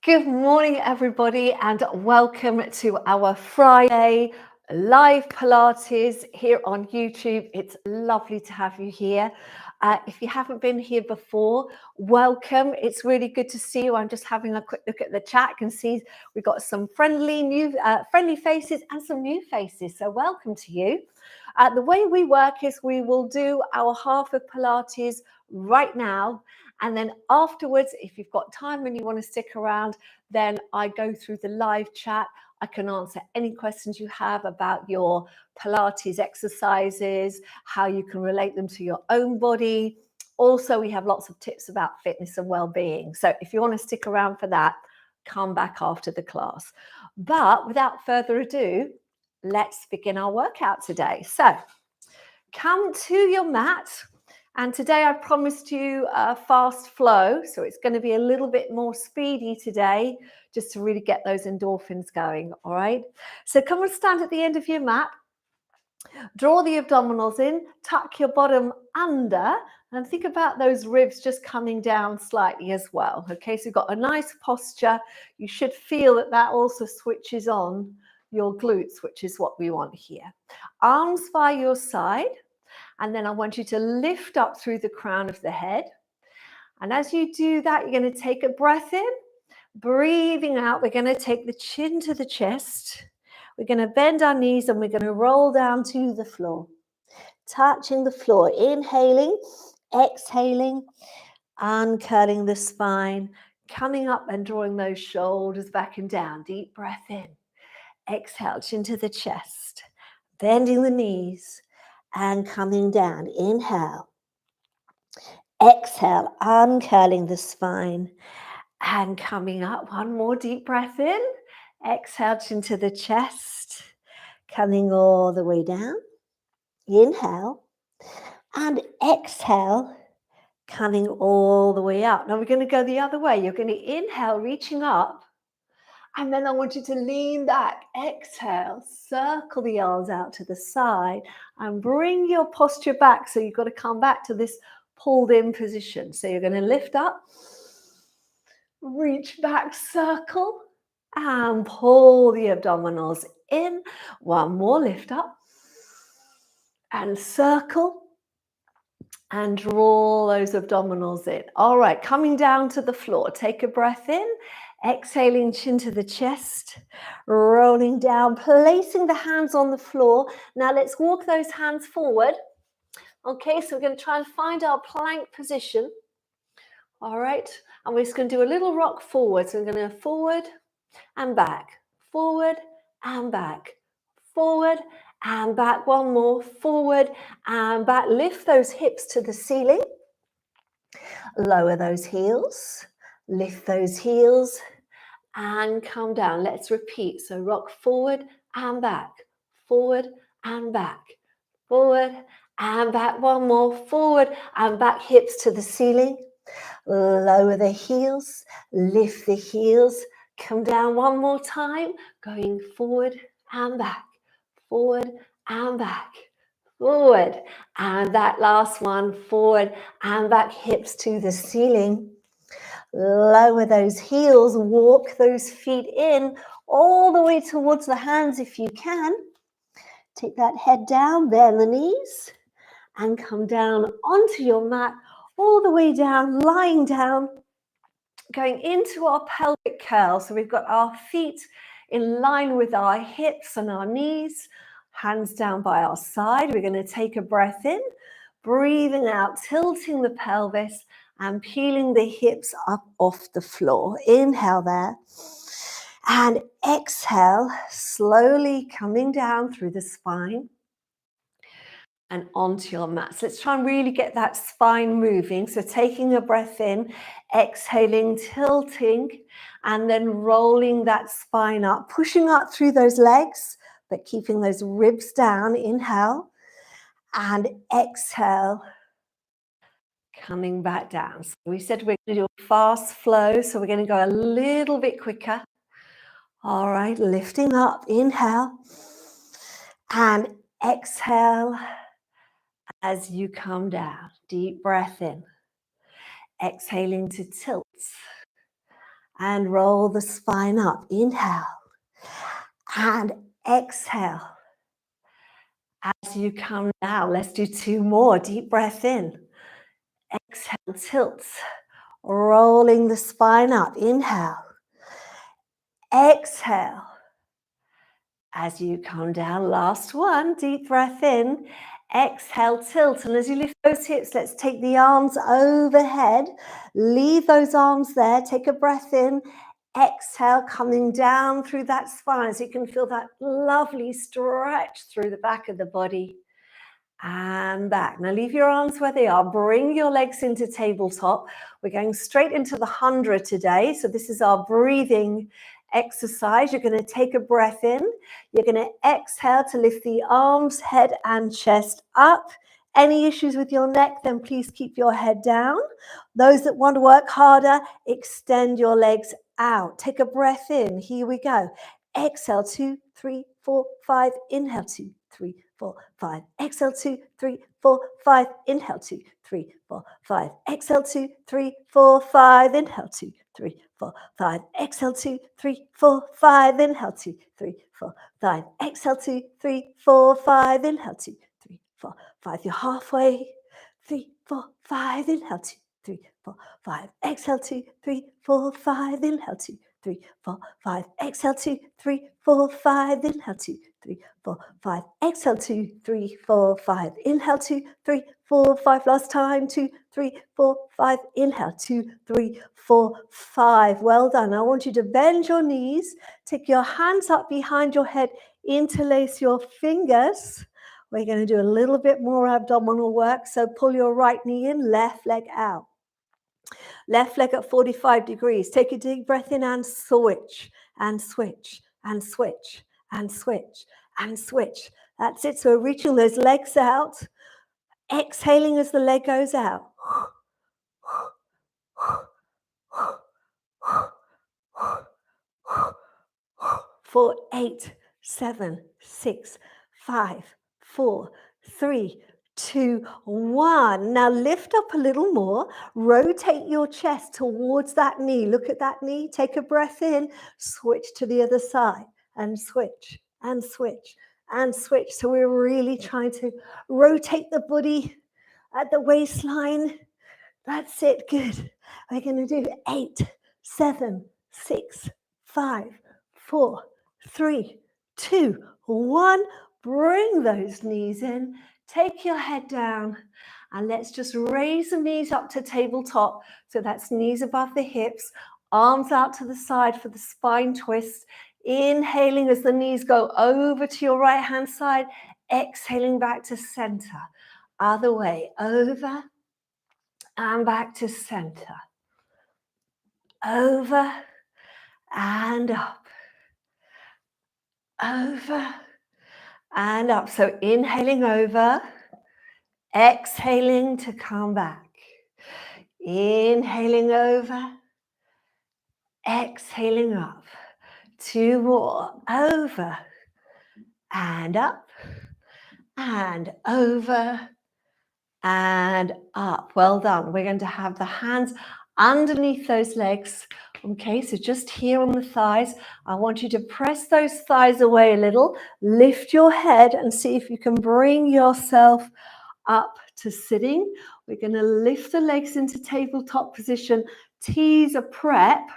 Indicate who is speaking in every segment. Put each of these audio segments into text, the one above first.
Speaker 1: Good morning, everybody, and welcome to our Friday live Pilates here on YouTube. It's lovely to have you here. If you haven't been here before, welcome. It's really good to see you. I'm just having a quick look at the chat and see we've got some friendly faces and some new faces. So welcome to you. The way we work is we will do our half of Pilates right now. And then afterwards, if you've got time and you want to stick around, then I go through the live chat. I can answer any questions you have about your Pilates exercises, how you can relate them to your own body. Also, we have lots of tips about fitness and well-being. So if you want to stick around for that, come back after the class. But without further ado, let's begin our workout today. So come to your mat. And today I promised you a fast flow, so it's going to be a little bit more speedy today, just to really get those endorphins going, all right? So come and stand at the end of your mat, draw the abdominals in, tuck your bottom under, and think about those ribs just coming down slightly as well, okay? So you've got a nice posture. You should feel that that also switches on your glutes, which is what we want here. Arms by your side. And then I want you to lift up through the crown of the head. And as you do that, you're going to take a breath in, breathing out. We're going to take the chin to the chest. We're going to bend our knees and we're going to roll down to the floor, touching the floor, inhaling, exhaling, uncurling the spine, coming up and drawing those shoulders back and down. Deep breath in, exhale, chin to the chest, bending the knees, and coming down. Inhale. Exhale, uncurling the spine and coming up. One more deep breath in. Exhale into the chest, coming all the way down. Inhale and exhale, coming all the way up. Now we're going to go the other way. You're going to inhale, reaching up. And then I want you to lean back, exhale, circle the arms out to the side and bring your posture back. So you've got to come back to this pulled in position. So you're going to lift up, reach back, circle, and pull the abdominals in. One more, lift up and circle and draw those abdominals in. All right, coming down to the floor. Take a breath in. Exhaling, chin to the chest, rolling down, placing the hands on the floor. Now let's walk those hands forward. Okay, so we're going to try and find our plank position. All right, and we're just going to do a little rock forward. So we're going to forward and back, forward and back, forward and back. One more, forward and back. Lift those hips to the ceiling. Lower those heels, lift those heels, and come down. Let's repeat. So rock forward and back, forward and back, forward and back. One more, forward and back, hips to the ceiling. Lower the heels, lift the heels, come down one more time, going forward and back, forward and back, forward. And that last one, forward and back, hips to the ceiling. Lower those heels, walk those feet in all the way towards the hands if you can. Take that head down, bend the knees, and come down onto your mat, all the way down, lying down, going into our pelvic curl. So we've got our feet in line with our hips and our knees, hands down by our side. We're going to take a breath in, breathing out, tilting the pelvis, and peeling the hips up off the floor. Inhale there. And exhale, slowly coming down through the spine and onto your mat. So let's try and really get that spine moving. So taking a breath in, exhaling, tilting, and then rolling that spine up, pushing up through those legs, but keeping those ribs down. Inhale and exhale. Coming back down. So we said we're going to do a fast flow, so we're going to go a little bit quicker. All right, lifting up, inhale, and exhale as you come down. Deep breath in. Exhaling to tilt and roll the spine up. Inhale and exhale. As you come down, let's do 2 more. Deep breath in. Exhale, tilts. Rolling the spine up. Inhale. Exhale. As you come down, last one. Deep breath in. Exhale, tilt. And as you lift those hips, let's take the arms overhead. Leave those arms there. Take a breath in. Exhale, coming down through that spine so you can feel that lovely stretch through the back of the body. And back. Now leave your arms where they are. Bring your legs into tabletop. We're going straight into the 100 today. So this is our breathing exercise. You're going to take a breath in. You're going to exhale to lift the arms, head and chest up. Any issues with your neck, then please keep your head down. Those that want to work harder, extend your legs out. Take a breath in. Here we go. Exhale, 2, 3, 4, 5. Inhale, 2, 3, 4, 5. Exhale, 2, 3, 4, 5. Inhale, 2, 3, 4, 5. Exhale, 2, 3, 4, 5. Inhale, 2, 3, 4, 5. Exhale, 2, 3, 4, 5. Inhale, 2, 3, 4, 5. Exhale, 2, 3, 4, 5. Inhale, 2, 3, 4, 5. You're halfway. 3, 4, 5. Inhale, 2, 3, 4, 5. Exhale, 2, 3, 4, 5. Inhale, 2, 3, 4, 5. Exhale, 2, 3, 4, 5. Inhale, 2, 3, 4, 5. Exhale, 2, 3, 4, 5. Inhale, 2, 3, 4, 5. Last time, 2, 3, 4, 5. Inhale, 2, 3, 4, 5. Well done. I want you to bend your knees. Take your hands up behind your head. Interlace your fingers. We're going to do a little bit more abdominal work. So pull your right knee in, left leg out. Left leg at 45 degrees. Take a deep breath in and switch, and switch, and switch, and switch, and switch. That's it. So we're reaching those legs out. Exhaling as the leg goes out. For 8, 7, 6, 5, 4, 3, 2, 1. Now lift up a little more. Rotate your chest towards that knee. Look at that knee. Take a breath in. Switch to the other side and switch and switch and switch. So we're really trying to rotate the body at the waistline. That's it. Good. We're going to do 8, 7, 6, 5, 4, 3, 2, 1. Bring those knees in. Take your head down. And let's just raise the knees up to tabletop. So that's knees above the hips. Arms out to the side for the spine twist. Inhaling as the knees go over to your right hand side. Exhaling back to center. Other way. Over and back to center. Over and up. Over and up. So inhaling over, exhaling to come back. Inhaling over, exhaling up. 2 more. Over and up and over and up. Well done. We're going to have the hands underneath those legs. Okay, so just here on the thighs, I want you to press those thighs away a little. Lift your head and see if you can bring yourself up to sitting. We're going to lift the legs into tabletop position. Tease a prep.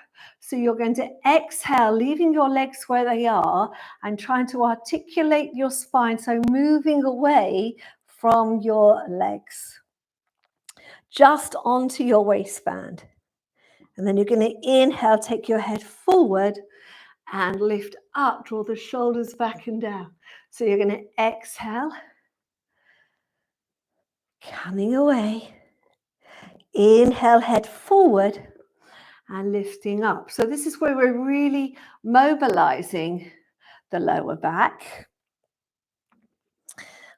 Speaker 1: So you're going to exhale, leaving your legs where they are and trying to articulate your spine. So moving away from your legs, just onto your waistband. And then you're going to inhale, take your head forward and lift up, draw the shoulders back and down. So you're going to exhale, coming away. Inhale, head forward and lifting up. So this is where we're really mobilizing the lower back,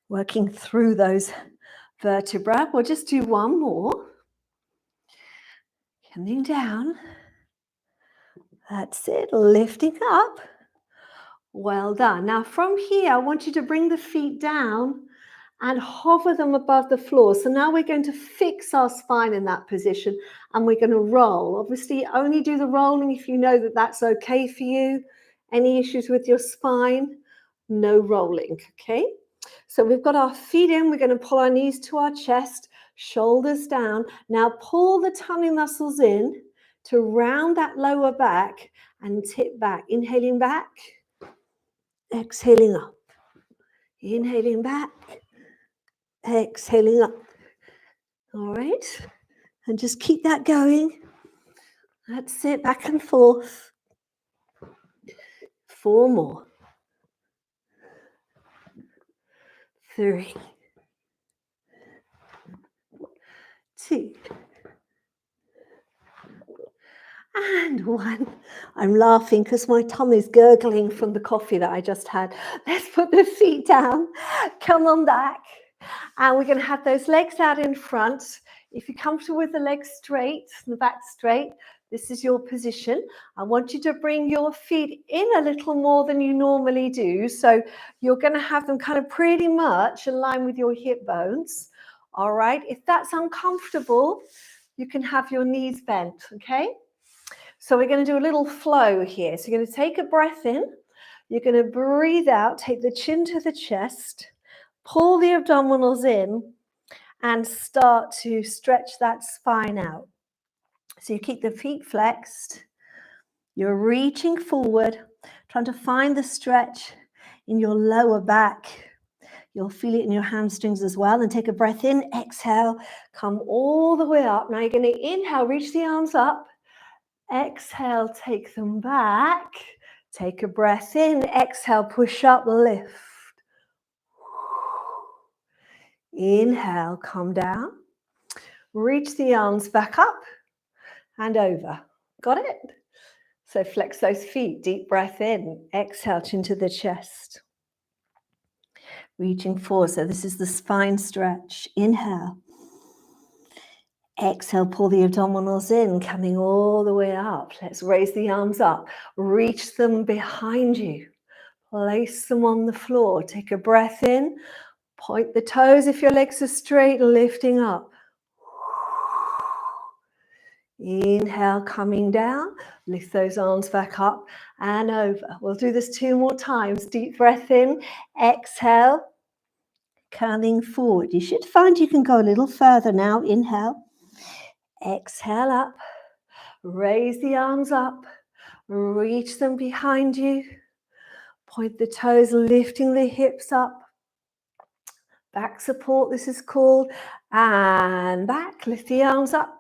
Speaker 1: working through those vertebrae. We'll just do one more. Coming down. That's it, lifting up. Well done. Now from here, I want you to bring the feet down and hover them above the floor. So now we're going to fix our spine in that position and we're going to roll. Obviously, only do the rolling if you know that that's okay for you. Any issues with your spine? No rolling, okay? So we've got our feet in. We're going to pull our knees to our chest, shoulders down. Now pull the tummy muscles in to round that lower back and tip back. Inhaling back, exhaling up. Inhaling back, exhaling up. All right, and just keep that going. That's it, back and forth. 4 more. 3, 2, and 1. I'm laughing because my tummy's gurgling from the coffee that I just had. Let's put the feet down. Come on back. And we're going to have those legs out in front. If you're comfortable with the legs straight, the back straight, this is your position. I want you to bring your feet in a little more than you normally do. So you're going to have them kind of pretty much in line with your hip bones. All right. If that's uncomfortable, you can have your knees bent. Okay. So we're going to do a little flow here. So you're going to take a breath in. You're going to breathe out, take the chin to the chest, pull the abdominals in, and start to stretch that spine out. So you keep the feet flexed. You're reaching forward, trying to find the stretch in your lower back. You'll feel it in your hamstrings as well. And take a breath in, exhale, come all the way up. Now you're going to inhale, reach the arms up. Exhale, take them back. Take a breath in, exhale, push up, lift. Inhale, come down. Reach the arms back up and over. Got it? So flex those feet, deep breath in. Exhale, chin to the chest. Reaching forward, so this is the spine stretch. Inhale. Exhale, pull the abdominals in, coming all the way up. Let's raise the arms up. Reach them behind you. Place them on the floor. Take a breath in. Point the toes if your legs are straight, lifting up. Inhale, coming down. Lift those arms back up and over. We'll do this 2 more times. Deep breath in. Exhale, coming forward. You should find you can go a little further now. Inhale. Exhale up. Raise the arms up. Reach them behind you. Point the toes, lifting the hips up. Back support, this is called. And back. Lift the arms up.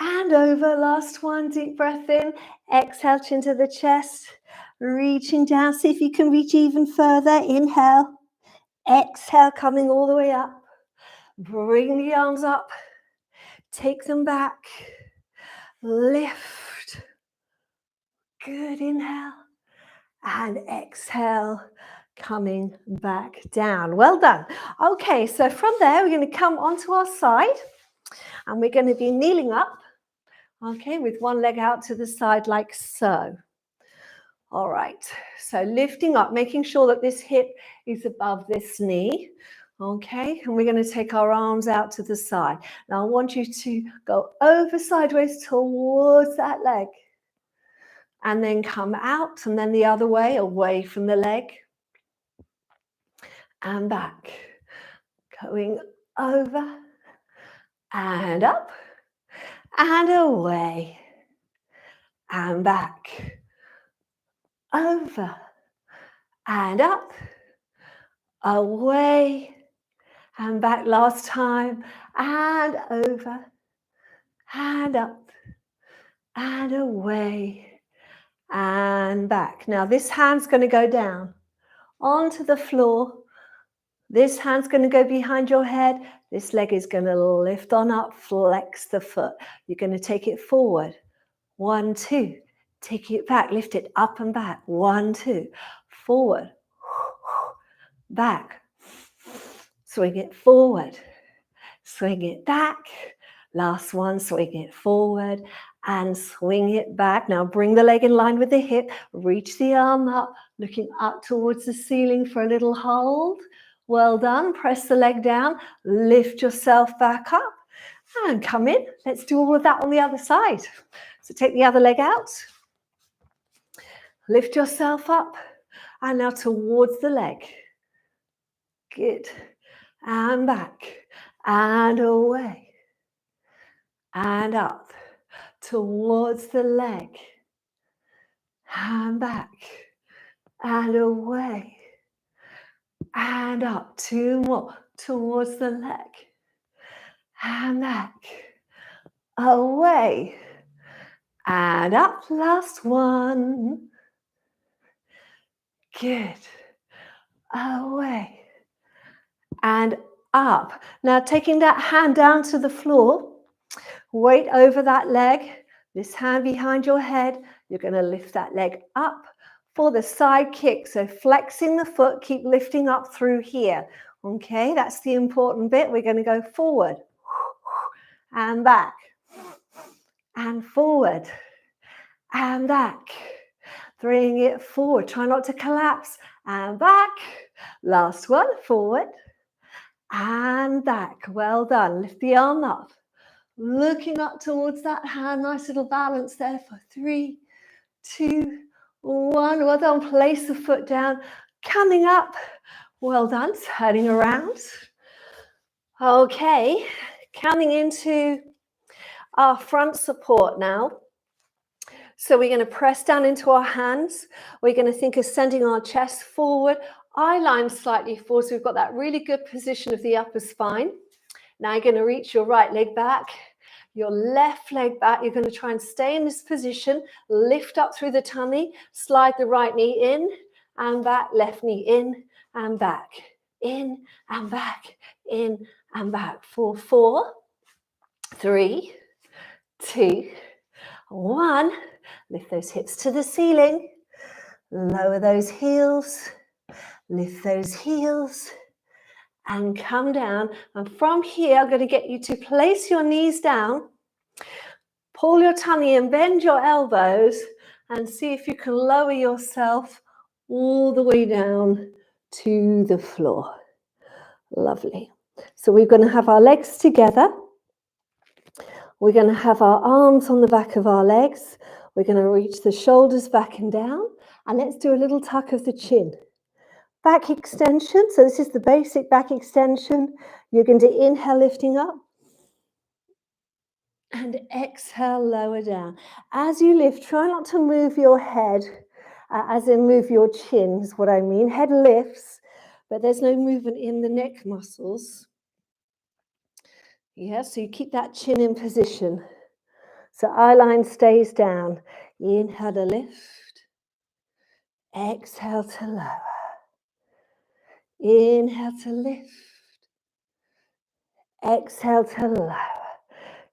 Speaker 1: And over, last one, deep breath in, exhale, chin to the chest, reaching down, see if you can reach even further, inhale, exhale, coming all the way up, bring the arms up, take them back, lift, good, inhale, and exhale, coming back down, well done. Okay, so from there, we're going to come onto our side, and we're going to be kneeling up. Okay, with one leg out to the side like so. All right, so lifting up, making sure that this hip is above this knee. Okay, and we're going to take our arms out to the side. Now I want you to go over sideways towards that leg. And then come out, and then the other way, away from the leg. And back. Going over and up. And away, and back, over, and up, away, and back, last time, and over, and up, and away, and back. Now this hand's going to go down onto the floor. This hand's going to go behind your head. This leg is going to lift on up, flex the foot. You're going to take it forward. 1, 2. Take it back, lift it up and back. 1, 2. Forward. Back. Swing it forward. Swing it back. Last one, swing it forward and swing it back. Now bring the leg in line with the hip. Reach the arm up, looking up towards the ceiling for a little hold. Well done. Press the leg down, lift yourself back up and come in. Let's do all of that on the other side. So take the other leg out, lift yourself up and now towards the leg. Good. And back and away and up towards the leg and back and away and up. Two more towards the leg and back, away and up. Last one. Good. Away and up. Now taking that hand down to the floor, weight over that leg, this hand behind your head, you're going to lift that leg up for the side kick. So flexing the foot, keep lifting up through here. Okay, that's the important bit. We're going to go forward and back and forward and back. Bring it forward. Try not to collapse and back. Last one, forward and back. Well done. Lift the arm up. Looking up towards that hand. Nice little balance there for 3, 2, 1. Well done. Place the foot down. Coming up. Well done. Turning around. Okay. Coming into our front support now. So we're going to press down into our hands. We're going to think of sending our chest forward, eye line slightly forward. So we've got that really good position of the upper spine. Now you're going to reach your right leg back, your left leg back. You're going to try and stay in this position. Lift up through the tummy. Slide the right knee in and back. Left knee in and back. In and back. In and back. For 4, 3, 2, 1. Lift those hips to the ceiling. Lower those heels. Lift those heels. And come down. And from here, I'm going to get you to place your knees down. Pull your tummy and bend your elbows. And see if you can lower yourself all the way down to the floor. Lovely. So we're going to have our legs together. We're going to have our arms on the back of our legs. We're going to reach the shoulders back and down. And let's do a little tuck of the chin. Back extension. So this is the basic back extension. You're going to inhale, lifting up. And exhale, lower down. As you lift, try not to move your head, as in move your chin is what I mean. Head lifts, but there's no movement in the neck muscles. Yeah, so you keep that chin in position. So eye line stays down. Inhale to lift. Exhale to lower. Inhale to lift. Exhale to lower.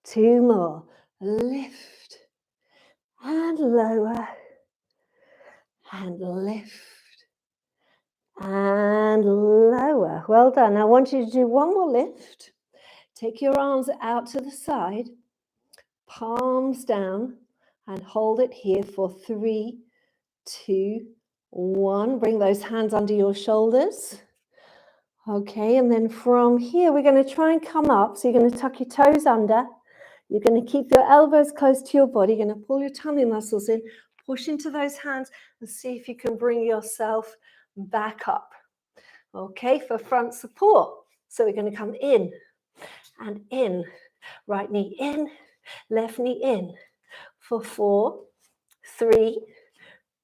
Speaker 1: 2 more. Lift. And lower. And lift. And lower. Well done. I want you to do one more lift. Take your arms out to the side. Palms down. And hold it here for 3, 2, 1. Bring those hands under your shoulders. Okay, and then from here, we're going to try and come up. So you're going to tuck your toes under. You're going to keep your elbows close to your body. You're going to pull your tummy muscles in. Push into those hands and see if you can bring yourself back up. Okay, for front support. So we're going to come in and in. Right knee in, left knee in. For 4, 3,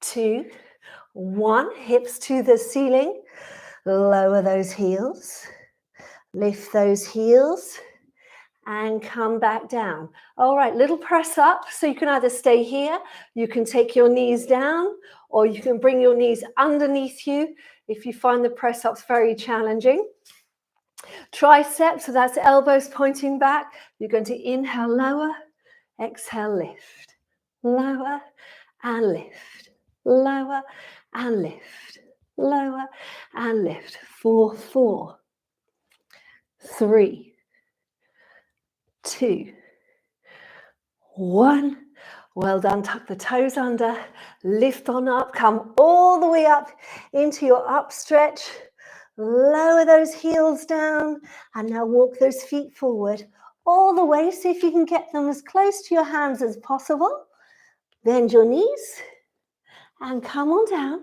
Speaker 1: 2, 1. Hips to the ceiling. Lower those heels. Lift those heels. And come back down. All right, little press up. So you can either stay here, you can take your knees down, or you can bring your knees underneath you if you find the press ups very challenging. Triceps, so that's elbows pointing back. You're going to inhale, lower, exhale, lift. Lower and lift. Lower and lift. Lower and lift. 4, 4, 3, 2, 1. Well done. Tuck the toes under. Lift on up. Come all the way up into your up stretch. Lower those heels down and now walk those feet forward all the way. See if you can get them as close to your hands as possible. Bend your knees and come on down.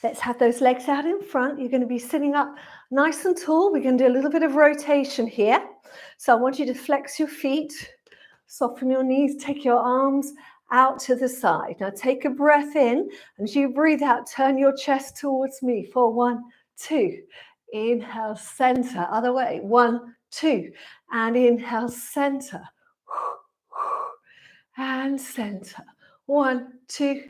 Speaker 1: Let's have those legs out in front. You're going to be sitting up nice and tall. We're going to do a little bit of rotation here. So I want you to flex your feet, soften your knees, take your arms out to the side. Now take a breath in, and as you breathe out, turn your chest towards me for 1, 2. Inhale, center. Other way. 1, 2. And inhale, center. And center. 1, 2.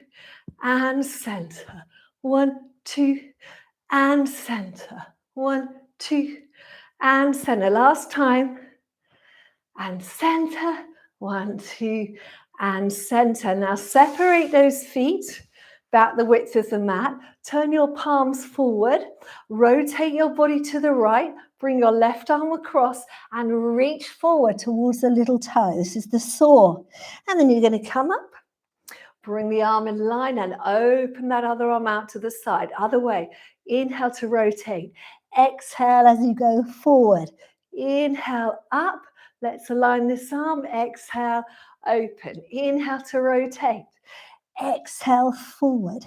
Speaker 1: And center. 1, 2. And center. 1, 2. And center. Last time. And center. 1, 2. And center. Now separate those feet about the width of the mat. Turn your palms forward. Rotate your body to the right. Bring your left arm across and reach forward towards the little toe. This is the saw. And then you're going to come up. Bring the arm in line and open that other arm out to the side. Other way. Inhale to rotate. Exhale as you go forward. Inhale up. Let's align this arm. Exhale, open. Inhale to rotate. Exhale forward.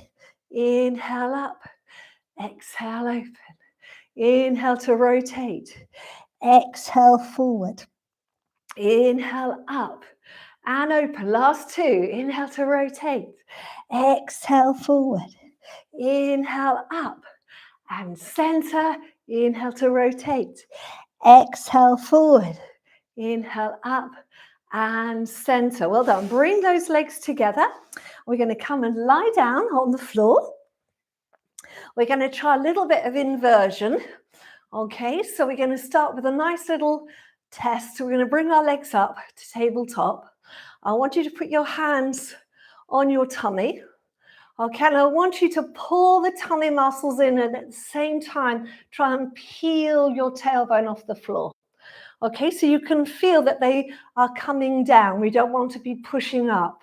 Speaker 1: Inhale up. Exhale open. Inhale to rotate. Exhale forward. Inhale up and open. Last 2. Inhale to rotate. Exhale forward. Inhale up and center. Inhale to rotate. Exhale forward. Inhale up and center. Well done. Bring those legs together. We're going to come and lie down on the floor. We're going to try a little bit of inversion. Okay, so we're going to start with a nice little test. We're going to bring our legs up to tabletop. I want you to put your hands on your tummy. Okay, and I want you to pull the tummy muscles in and at the same time try and peel your tailbone off the floor. Okay, so you can feel that they are coming down. We don't want to be pushing up.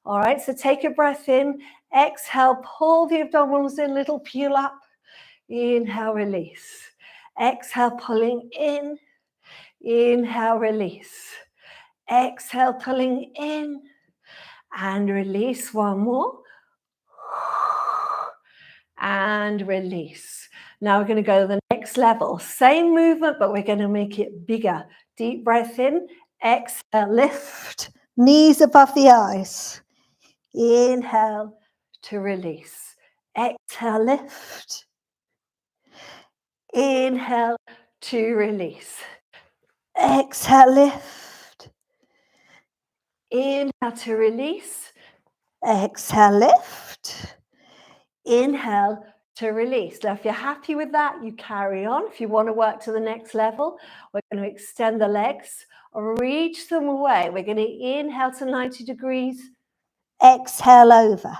Speaker 1: All right, so take a breath in. Exhale, pull the abdominals in, little peel up. Inhale, release. Exhale, pulling in. Inhale, release. Exhale, pulling in. And release. One more. And release. Now we're going to go to the next level. Same movement, but we're going to make it bigger. Deep breath in. Exhale, lift. Knees above the eyes. Inhale to release. Exhale, lift. Inhale to release. Exhale, lift. Inhale to release. Exhale, lift. Inhale to release. Now, if you're happy with that, you carry on. If you want to work to the next level, we're going to extend the legs, reach them away. We're going to inhale to 90 degrees. Exhale over.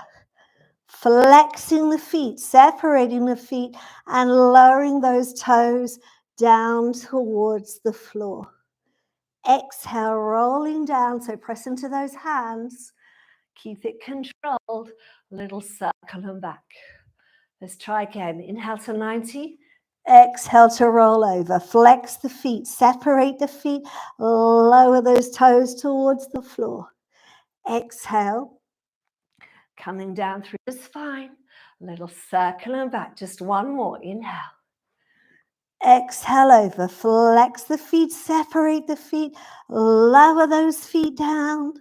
Speaker 1: Flexing the feet, separating the feet, and lowering those toes down towards the floor. Exhale, rolling down, so press into those hands. Keep it controlled. Little circle and back. Let's try again. Inhale to 90. Exhale to roll over. Flex the feet, separate the feet, lower those toes towards the floor. Exhale. Coming down through the spine, little circle and back. Just one more. Inhale. Exhale over. Flex the feet, separate the feet, lower those feet down.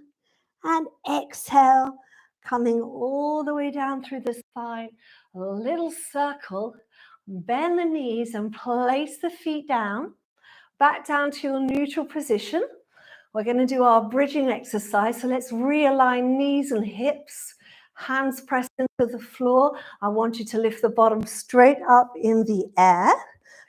Speaker 1: And exhale, coming all the way down through the spine. A little circle. Bend the knees and place the feet down. Back down to your neutral position. We're going to do our bridging exercise. So let's realign knees and hips. Hands pressed into the floor. I want you to lift the bottom straight up in the air.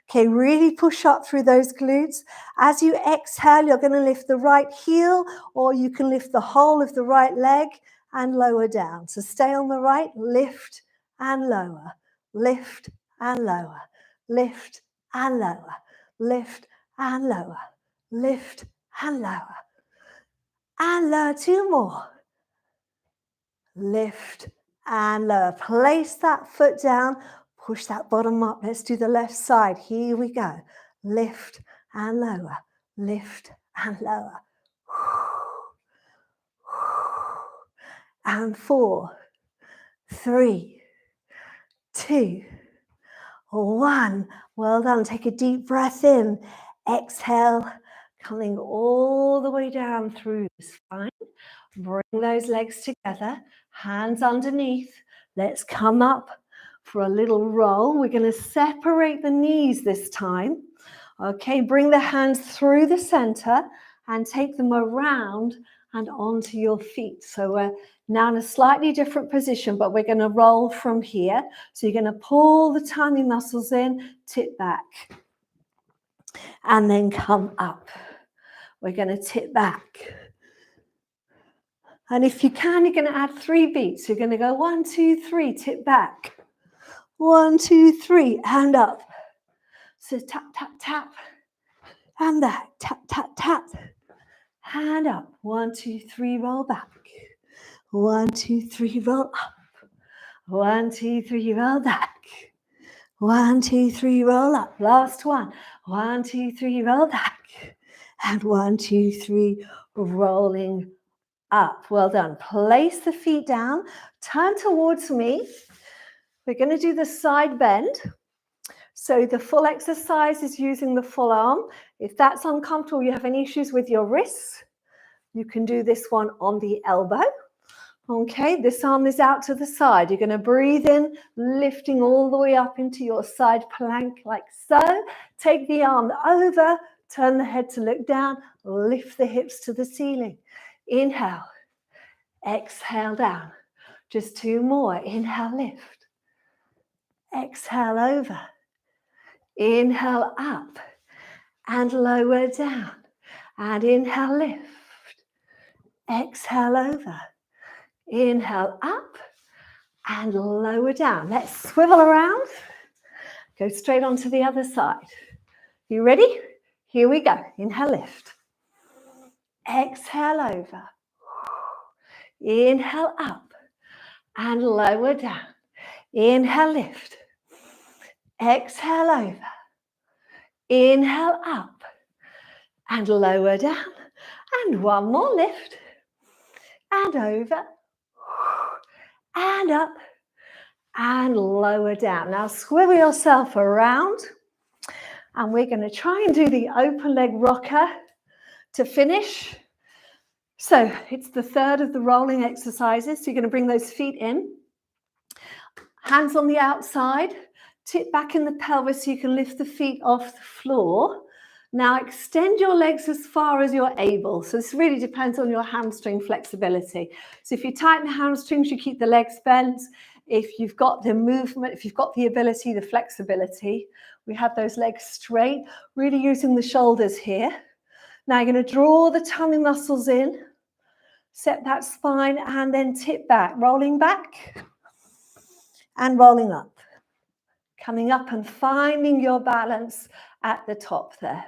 Speaker 1: Okay, really push up through those glutes. As you exhale, you're going to lift the right heel, or you can lift the whole of the right leg and lower down. So stay on the right, lift and lower, lift and lower, lift and lower, lift and lower, lift and lower. And lower. 2 more. Lift and lower. Place that foot down. Push that bottom up. Let's do the left side. Here we go. Lift and lower. Lift and lower. And 4, 3, 2, 1. Well done. Take a deep breath in. Exhale, coming all the way down through the spine. Bring those legs together, hands underneath. Let's come up for a little roll. We're going to separate the knees this time. Okay, bring the hands through the center and take them around and onto your feet. So we're now in a slightly different position, but we're going to roll from here. So you're going to pull the tummy muscles in, tip back, and then come up. We're going to tip back. And if you can, you're going to add 3 beats. You're going to go 1, 2, 3, tip back. 1, 2, 3, and up. So tap, tap, tap, and back. Tap, tap, tap, and up. 1, 2, 3, roll back. 1, 2, 3, roll up. 1, 2, 3, roll back. 1, 2, 3, roll up. Last one. 1, 2, 3, roll back. And 1, 2, 3, rolling up. Well done. Place the feet down. Turn towards me. We're going to do the side bend. So the full exercise is using the full arm. If that's uncomfortable, you have any issues with your wrists, you can do this one on the elbow. Okay, this arm is out to the side. You're going to breathe in, lifting all the way up into your side plank like so. Take the arm over, turn the head to look down, lift the hips to the ceiling. Inhale, exhale down. Just 2 more. Inhale, lift. Exhale over. Inhale up and lower down. And inhale, lift. Exhale over. Inhale up and lower down. Let's swivel around. Go straight onto the other side. You ready? Here we go. Inhale, lift. Exhale over. Inhale up and lower down. Inhale, lift. Exhale over. Inhale up and lower down. And 1 more lift. And over. And up. And lower down. Now swivel yourself around. And we're going to try and do the open leg rocker to finish. So it's the third of the rolling exercises. So you're going to bring those feet in. Hands on the outside. Tip back in the pelvis so you can lift the feet off the floor. Now extend your legs as far as you're able. So this really depends on your hamstring flexibility. So if you tighten the hamstrings, you keep the legs bent. If you've got the movement, if you've got the ability, the flexibility, we have those legs straight, really using the shoulders here. Now you're going to draw the tummy muscles in, set that spine, and then tip back, rolling back and rolling up. Coming up and finding your balance at the top there.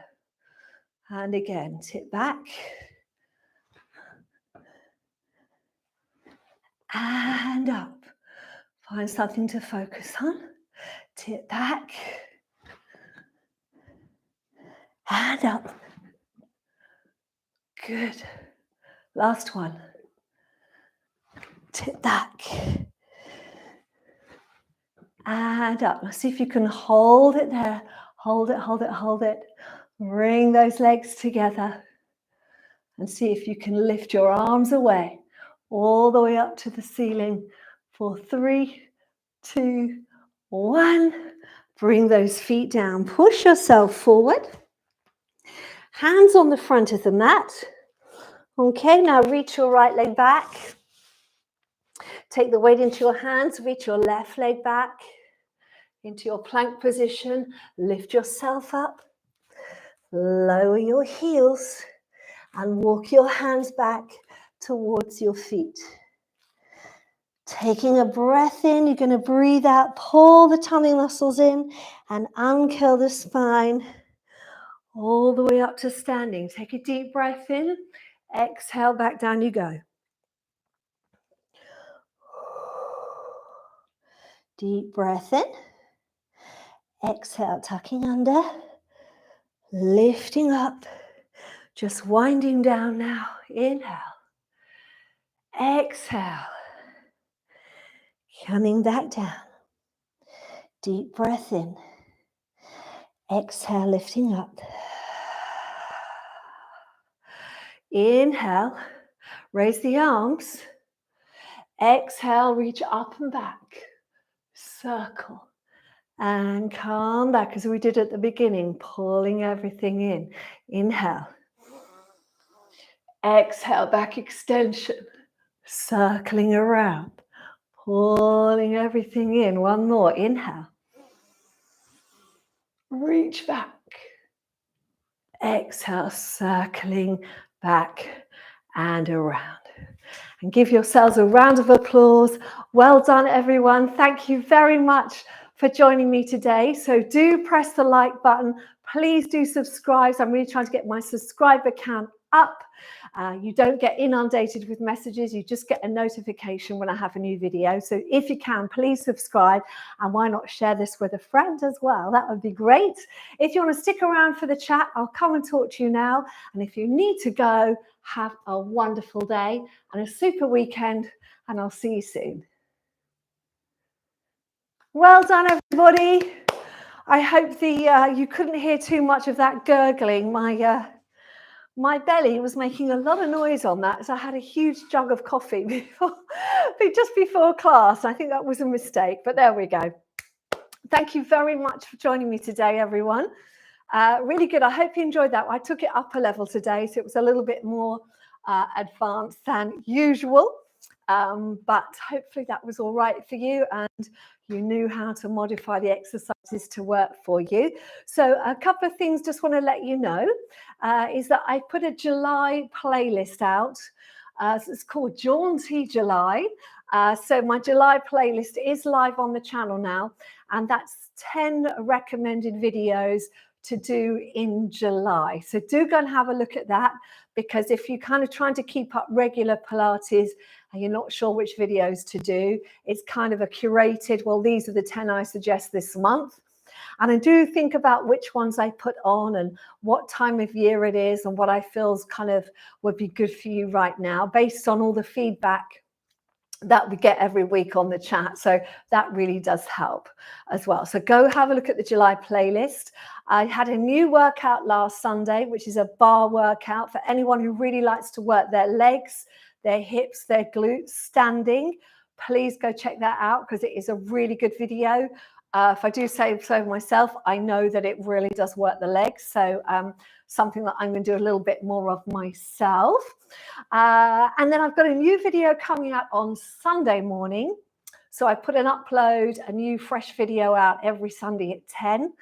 Speaker 1: And again, tip back. And up. Find something to focus on. Tip back. And up. Good. Last one. Tip back. And up. Now see if you can hold it there. Hold it, hold it, hold it. Bring those legs together. And see if you can lift your arms away. All the way up to the ceiling for 3, 2, 1. Bring those feet down. Push yourself forward. Hands on the front of the mat. Okay, now reach your right leg back. Take the weight into your hands. Reach your left leg back into your plank position. Lift yourself up. Lower your heels and walk your hands back towards your feet. Taking a breath in, you're going to breathe out, pull the tummy muscles in and uncurl the spine all the way up to standing. Take a deep breath in, exhale, back down you go. Deep breath in Exhale, tucking under, lifting up, just winding down now. Inhale, exhale, coming back down. Deep breath in. Exhale, lifting up. Inhale, raise the arms. Exhale, reach up and back. Circle. And come back as we did at the beginning, pulling everything in. Inhale. Exhale, back extension. Circling around. Pulling everything in. One more. Inhale. Reach back. Exhale, circling back and around. And give yourselves a round of applause. Well done, everyone. Thank you very much for joining me today. So do press the like button. Please do subscribe. So I'm really trying to get my subscriber count up. You don't get inundated with messages. You just get a notification when I have a new video. So if you can, please subscribe. And why not share this with a friend as well? That would be great. If you want to stick around for the chat, I'll come and talk to you now. And if you need to go, have a wonderful day and a super weekend. And I'll see you soon. Well done, everybody. I hope you couldn't hear too much of that gurgling. My belly was making a lot of noise on that, so I had a huge jug of coffee just before class. I think that was a mistake, but there we go. Thank you very much for joining me today, everyone. Really good. I hope you enjoyed that. I took it up a level today, so it was a little bit more advanced than usual. But hopefully that was all right for you and you knew how to modify the exercises to work for you. So a couple of things just want to let you know is that I put a July playlist out. So it's called Jaunty July. So my July playlist is live on the channel now, and that's 10 recommended videos to do in July. So do go and have a look at that, because if you're kind of trying to keep up regular Pilates and you're not sure which videos to do, it's kind of a curated, well, these are the 10 I suggest this month. And I do think about which ones I put on and what time of year it is and what I feel kind of would be good for you right now, based on all the feedback that we get every week on the chat. So that really does help as well. So go have a look at the July playlist. I had a new workout last Sunday, which is a bar workout for anyone who really likes to work their legs, their hips, their glutes, standing. Please go check that out, because it is a really good video. If I do say so myself, I know that it really does work the legs. So something that I'm going to do a little bit more of myself. And then I've got a new video coming out on Sunday morning. So I put a new fresh video out every Sunday at 10.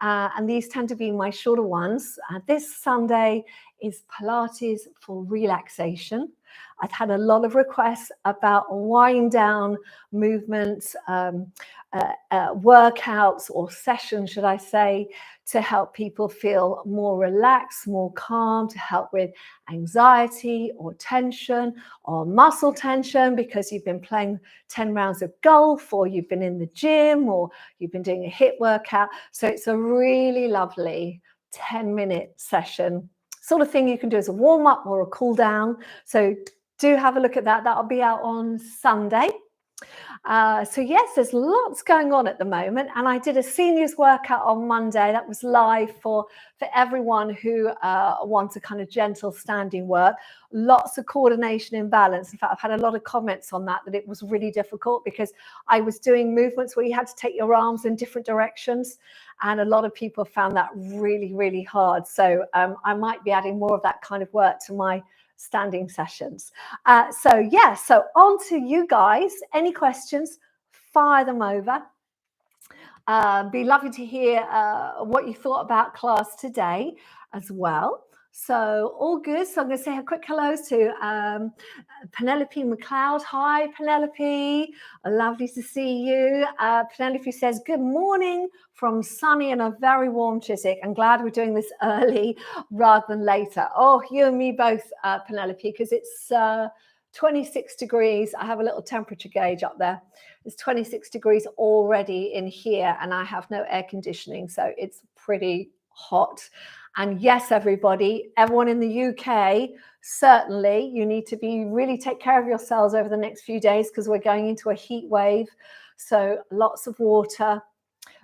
Speaker 1: And these tend to be my shorter ones. This Sunday is Pilates for relaxation. I've had a lot of requests about wind down movements, workouts or sessions, should I say, to help people feel more relaxed, more calm, to help with anxiety or tension or muscle tension because you've been playing 10 rounds of golf, or you've been in the gym, or you've been doing a HIIT workout. So it's a really lovely 10-minute session, sort of thing you can do as a warm-up or a cool down. So do have a look at that. That'll be out on Sunday. So yes, there's lots going on at the moment, and I did a seniors workout on Monday that was live for everyone who wants a kind of gentle standing work. Lots of coordination and balance. In fact, I've had a lot of comments on that it was really difficult because I was doing movements where you had to take your arms in different directions, and a lot of people found that really, really hard. So I might be adding more of that kind of work to my standing sessions. So on to you guys. Any questions, fire them over. Be lovely to hear what you thought about class today as well. So all good. So I'm going to say a quick hello to Penelope McLeod. Hi, Penelope. Lovely to see you. Penelope says, good morning from sunny and a very warm Chiswick. I'm glad we're doing this early rather than later. Oh, you and me both, Penelope, because it's 26 degrees. I have a little temperature gauge up there. It's 26 degrees already in here, and I have no air conditioning, so it's pretty hot. And yes, everyone in the UK, certainly you need to really take care of yourselves over the next few days, because we're going into a heat wave. So lots of water.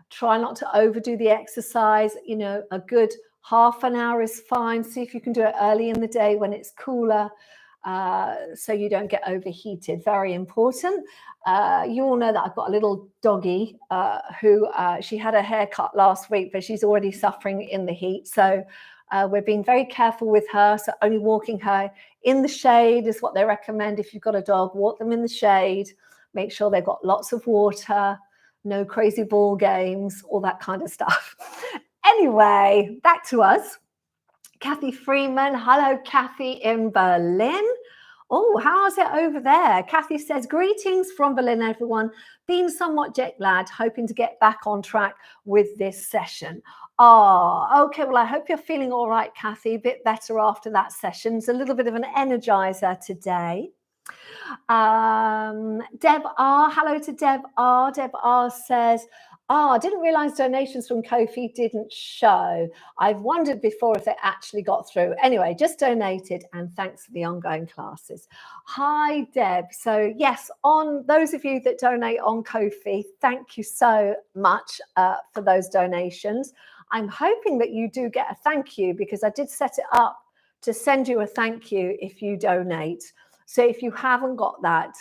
Speaker 1: Try not to overdo the exercise. You know, a good half an hour is fine. See if you can do it early in the day when it's cooler, so you don't get overheated. Very important. You all know that I've got a little doggy who she had a haircut last week, but she's already suffering in the heat. So we're being very careful with her. So only walking her in the shade is what they recommend. If you've got a dog, walk them in the shade. Make sure they've got lots of water, no crazy ball games, all that kind of stuff. Anyway, back to us. Kathy Freeman. Hello, Kathy in Berlin. Oh, how's it over there? Kathy says, greetings from Berlin, everyone. Been somewhat jet lagged, hoping to get back on track with this session. Oh, okay. Well, I hope you're feeling all right, Kathy. A bit better after that session. It's a little bit of an energizer today. Deb R. Hello to Deb R. Deb R says, I didn't realize donations from Ko-fi didn't show. I've wondered before if they actually got through. Anyway, just donated, and thanks for the ongoing classes. Hi, Deb. So yes, on those of you that donate on Ko-fi, thank you so much for those donations. I'm hoping that you do get a thank you, because I did set it up to send you a thank you if you donate. So if you haven't got that,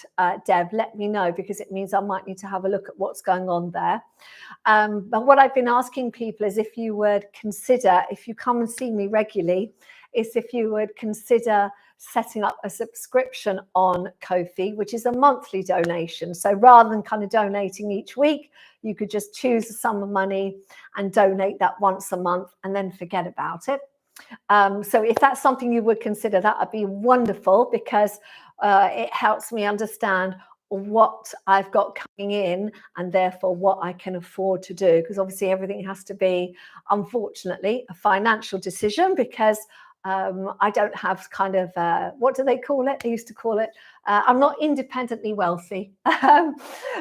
Speaker 1: Deb, let me know, because it means I might need to have a look at what's going on there. But what I've been asking people is if you would consider, if you come and see me regularly, is if you would consider setting up a subscription on Ko-fi, which is a monthly donation. So rather than kind of donating each week, you could just choose a sum of money and donate that once a month and then forget about it. So if that's something you would consider, that would be wonderful, because it helps me understand what I've got coming in and therefore what I can afford to do, because obviously everything has to be, unfortunately, a financial decision, because I don't have kind of, what do they call it? They used to call it, I'm not independently wealthy.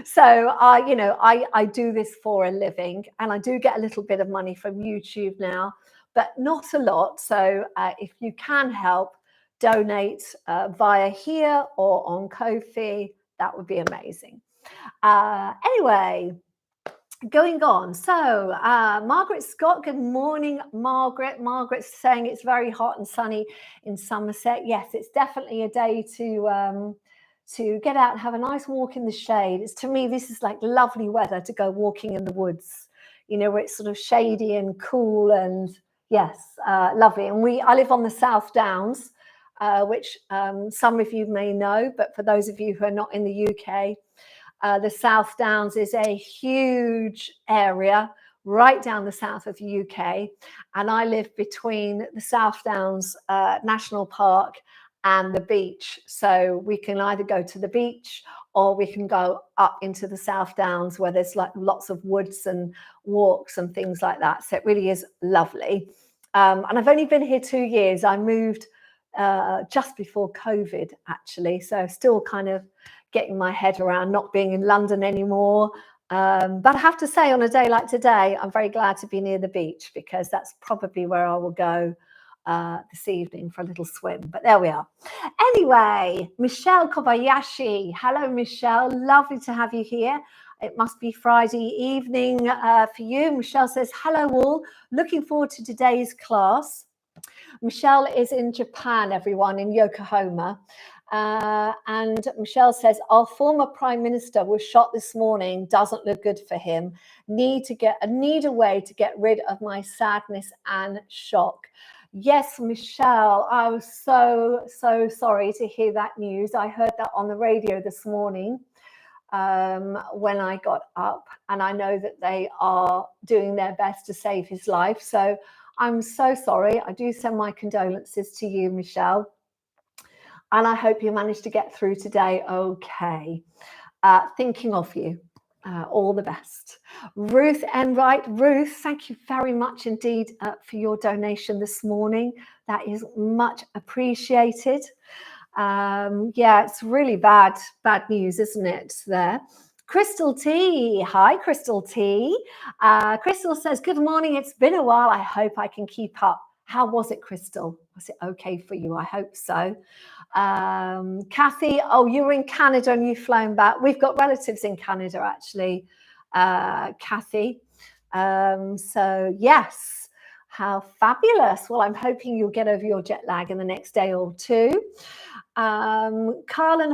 Speaker 1: So I do this for a living, and I do get a little bit of money from YouTube now, but not a lot. So if you can help, donate via here or on Ko-fi, that would be amazing. Anyway, going on. So Margaret Scott, good morning, Margaret. Margaret's saying it's very hot and sunny in Somerset. Yes, it's definitely a day to get out and have a nice walk in the shade. It's, to me, this is like lovely weather to go walking in the woods, you know, where it's sort of shady and cool, and yes, lovely. And I live on the South Downs, which some of you may know, but for those of you who are not in the UK, the South Downs is a huge area right down the south of the UK. And I live between the South Downs National Park and the beach. So we can either go to the beach or we can go up into the South Downs, where there's like lots of woods and walks and things like that. So it really is lovely. And I've only been here 2 years. I moved just before COVID, actually. So still kind of getting my head around not being in London anymore. But I have to say, on a day like today, I'm very glad to be near the beach, because that's probably where I will go this evening for a little swim. But there we are. Anyway, Michelle Kobayashi. Hello, Michelle. Lovely to have you here. It must be Friday evening for you. Michelle says, hello all. Looking forward to today's class. Michelle is in Japan, everyone, in Yokohama. And Michelle says, our former Prime Minister was shot this morning. Doesn't look good for him. Need a way to get rid of my sadness and shock. Yes, Michelle, I was so sorry to hear that news. I heard that on the radio this morning when I got up, and I know that they are doing their best to save his life. So I'm so sorry. I do send my condolences to you, Michelle. And I hope you managed to get through today okay. Thinking of you. All the best. Ruth Enright. Ruth, thank you very much indeed for your donation this morning. That is much appreciated. Yeah, it's really bad news, isn't it, there? Crystal T. Hi, Crystal T. Crystal says, good morning. It's been a while. I hope I can keep up. How was it, Crystal? Was it okay for you? I hope so. Kathy, oh, you were in Canada and you've flown back. We've got relatives in Canada, actually, Kathy. So, yes, how fabulous. Well, I'm hoping you'll get over your jet lag in the next day or two. Carlin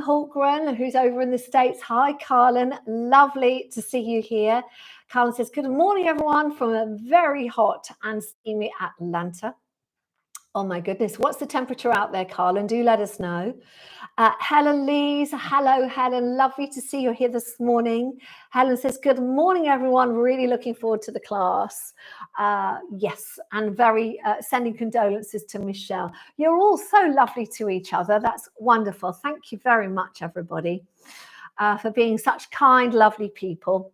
Speaker 1: Hultgren, who's over in the States. Hi, Carlin. Lovely to see you here. Carlin says, good morning, everyone, from a very hot and steamy Atlanta. Oh, my goodness. What's the temperature out there, Carlin? Do let us know. Helen Lees. Hello, Helen. Lovely to see you here this morning. Helen says, good morning, everyone. Really looking forward to the class. Yes, and very sending condolences to Michelle. You're all so lovely to each other. That's wonderful. Thank you very much, everybody, for being such kind, lovely people.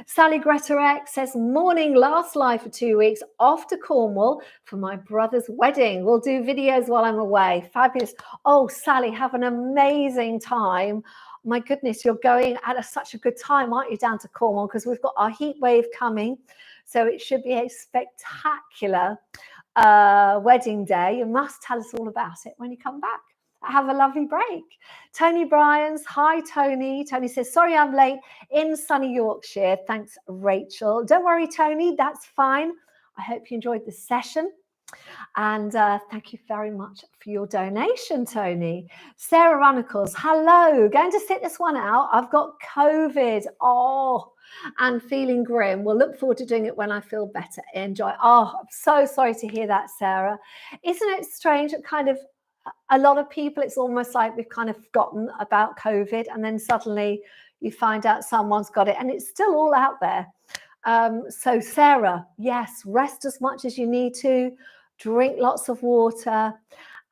Speaker 1: Sally Greta X says, morning, last live for 2 weeks, off to Cornwall for my brother's wedding. We'll do videos while I'm away. Fabulous. Oh, Sally, have an amazing time. My goodness, you're going at such a good time, aren't you, down to Cornwall? Because we've got our heat wave coming. So it should be a spectacular wedding day. You must tell us all about it when you come back. Have a lovely break. Tony Bryans. Hi, Tony. Tony says, sorry I'm late in sunny Yorkshire. Thanks, Rachel. Don't worry, Tony. That's fine. I hope you enjoyed the session. And thank you very much for your donation, Tony. Sarah Runicles. Hello. Going to sit this one out. I've got COVID. Oh, and feeling grim. We'll look forward to doing it when I feel better. Enjoy. Oh, I'm so sorry to hear that, Sarah. Isn't it strange that kind of a lot of people, it's almost like we've kind of forgotten about COVID, and then suddenly you find out someone's got it and it's still all out there. So Sarah, yes, rest as much as you need to, drink lots of water.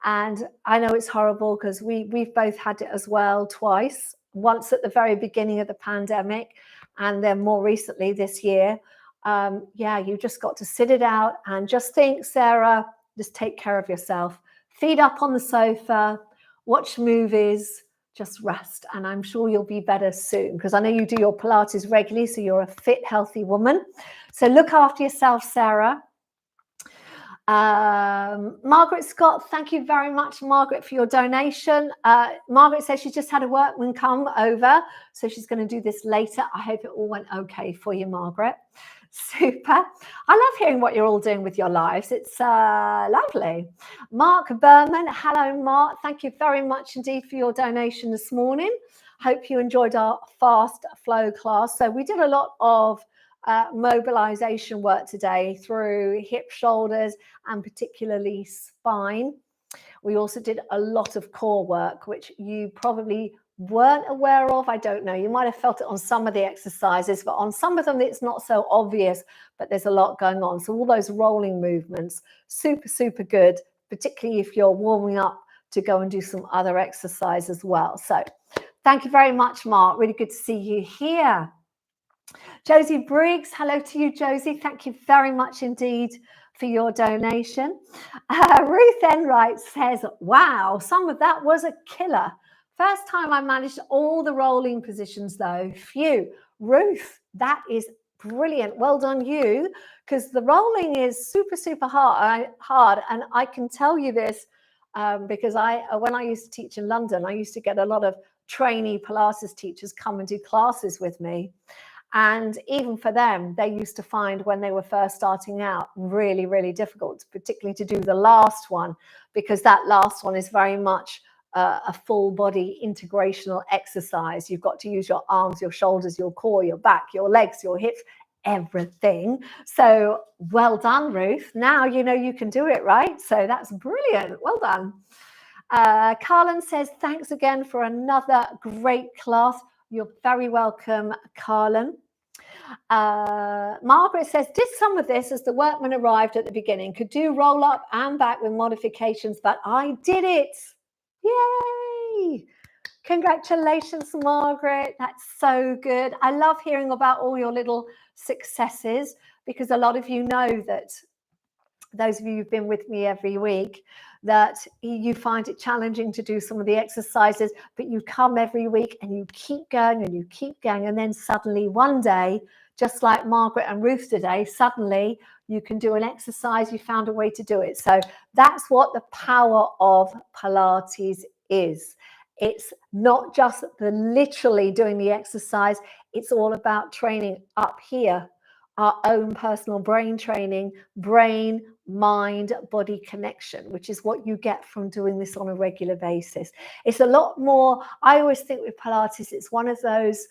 Speaker 1: And I know it's horrible because we've both had it as well twice, once at the very beginning of the pandemic and then more recently this year. Yeah, you just got to sit it out and just think, Sarah, just take care of yourself. Feet up on the sofa, watch movies, just rest. And I'm sure you'll be better soon because I know you do your Pilates regularly, so you're a fit, healthy woman. So look after yourself, Sarah. Margaret Scott, thank you very much, Margaret, for your donation. Margaret says she just had a workman come over, so she's going to do this later. I hope it all went okay for you, Margaret. Super. I love hearing what you're all doing with your lives. It's lovely. Mark Berman. Hello, Mark. Thank you very much indeed for your donation this morning. Hope you enjoyed our fast flow class. So we did a lot of mobilization work today through hip, shoulders, and particularly spine. We also did a lot of core work, which you probably weren't aware of. I don't know. You might have felt it on some of the exercises, but on some of them, it's not so obvious, but there's a lot going on. So all those rolling movements, super, super good, particularly if you're warming up to go and do some other exercise as well. So thank you very much, Mark. Really good to see you here. Josie Briggs, hello to you, Josie. Thank you very much indeed for your donation. Ruth Enright says, wow, some of that was a killer. First time I managed all the rolling positions though. Phew. Ruth, that is brilliant. Well done you, because the rolling is super, super hard. And I can tell you this because when I used to teach in London, I used to get a lot of trainee Pilates teachers come and do classes with me. And even for them, they used to find when they were first starting out really, really difficult, particularly to do the last one, because that last one is very much a full body integrational exercise. You've got to use your arms, your shoulders, your core, your back, your legs, your hips, everything. So well done, Ruth. Now you know you can do it, right? So that's brilliant. Well done. Carlin says, thanks again for another great class. You're very welcome, Carlin. Margaret says, did some of this as the workman arrived at the beginning. Could do roll up and back with modifications, but I did it. Yay! Congratulations, Margaret. That's so good. I love hearing about all your little successes because a lot of you know that, those of you who've been with me every week, that you find it challenging to do some of the exercises, but you come every week and you keep going and you keep going. And then suddenly one day, just like Margaret and Ruth today, suddenly you can do an exercise, you found a way to do it. So that's what the power of Pilates is. It's not just the literally doing the exercise, it's all about training up here, our own personal brain training, brain, mind, body connection, which is what you get from doing this on a regular basis. It's a lot more, I always think with Pilates, it's one of those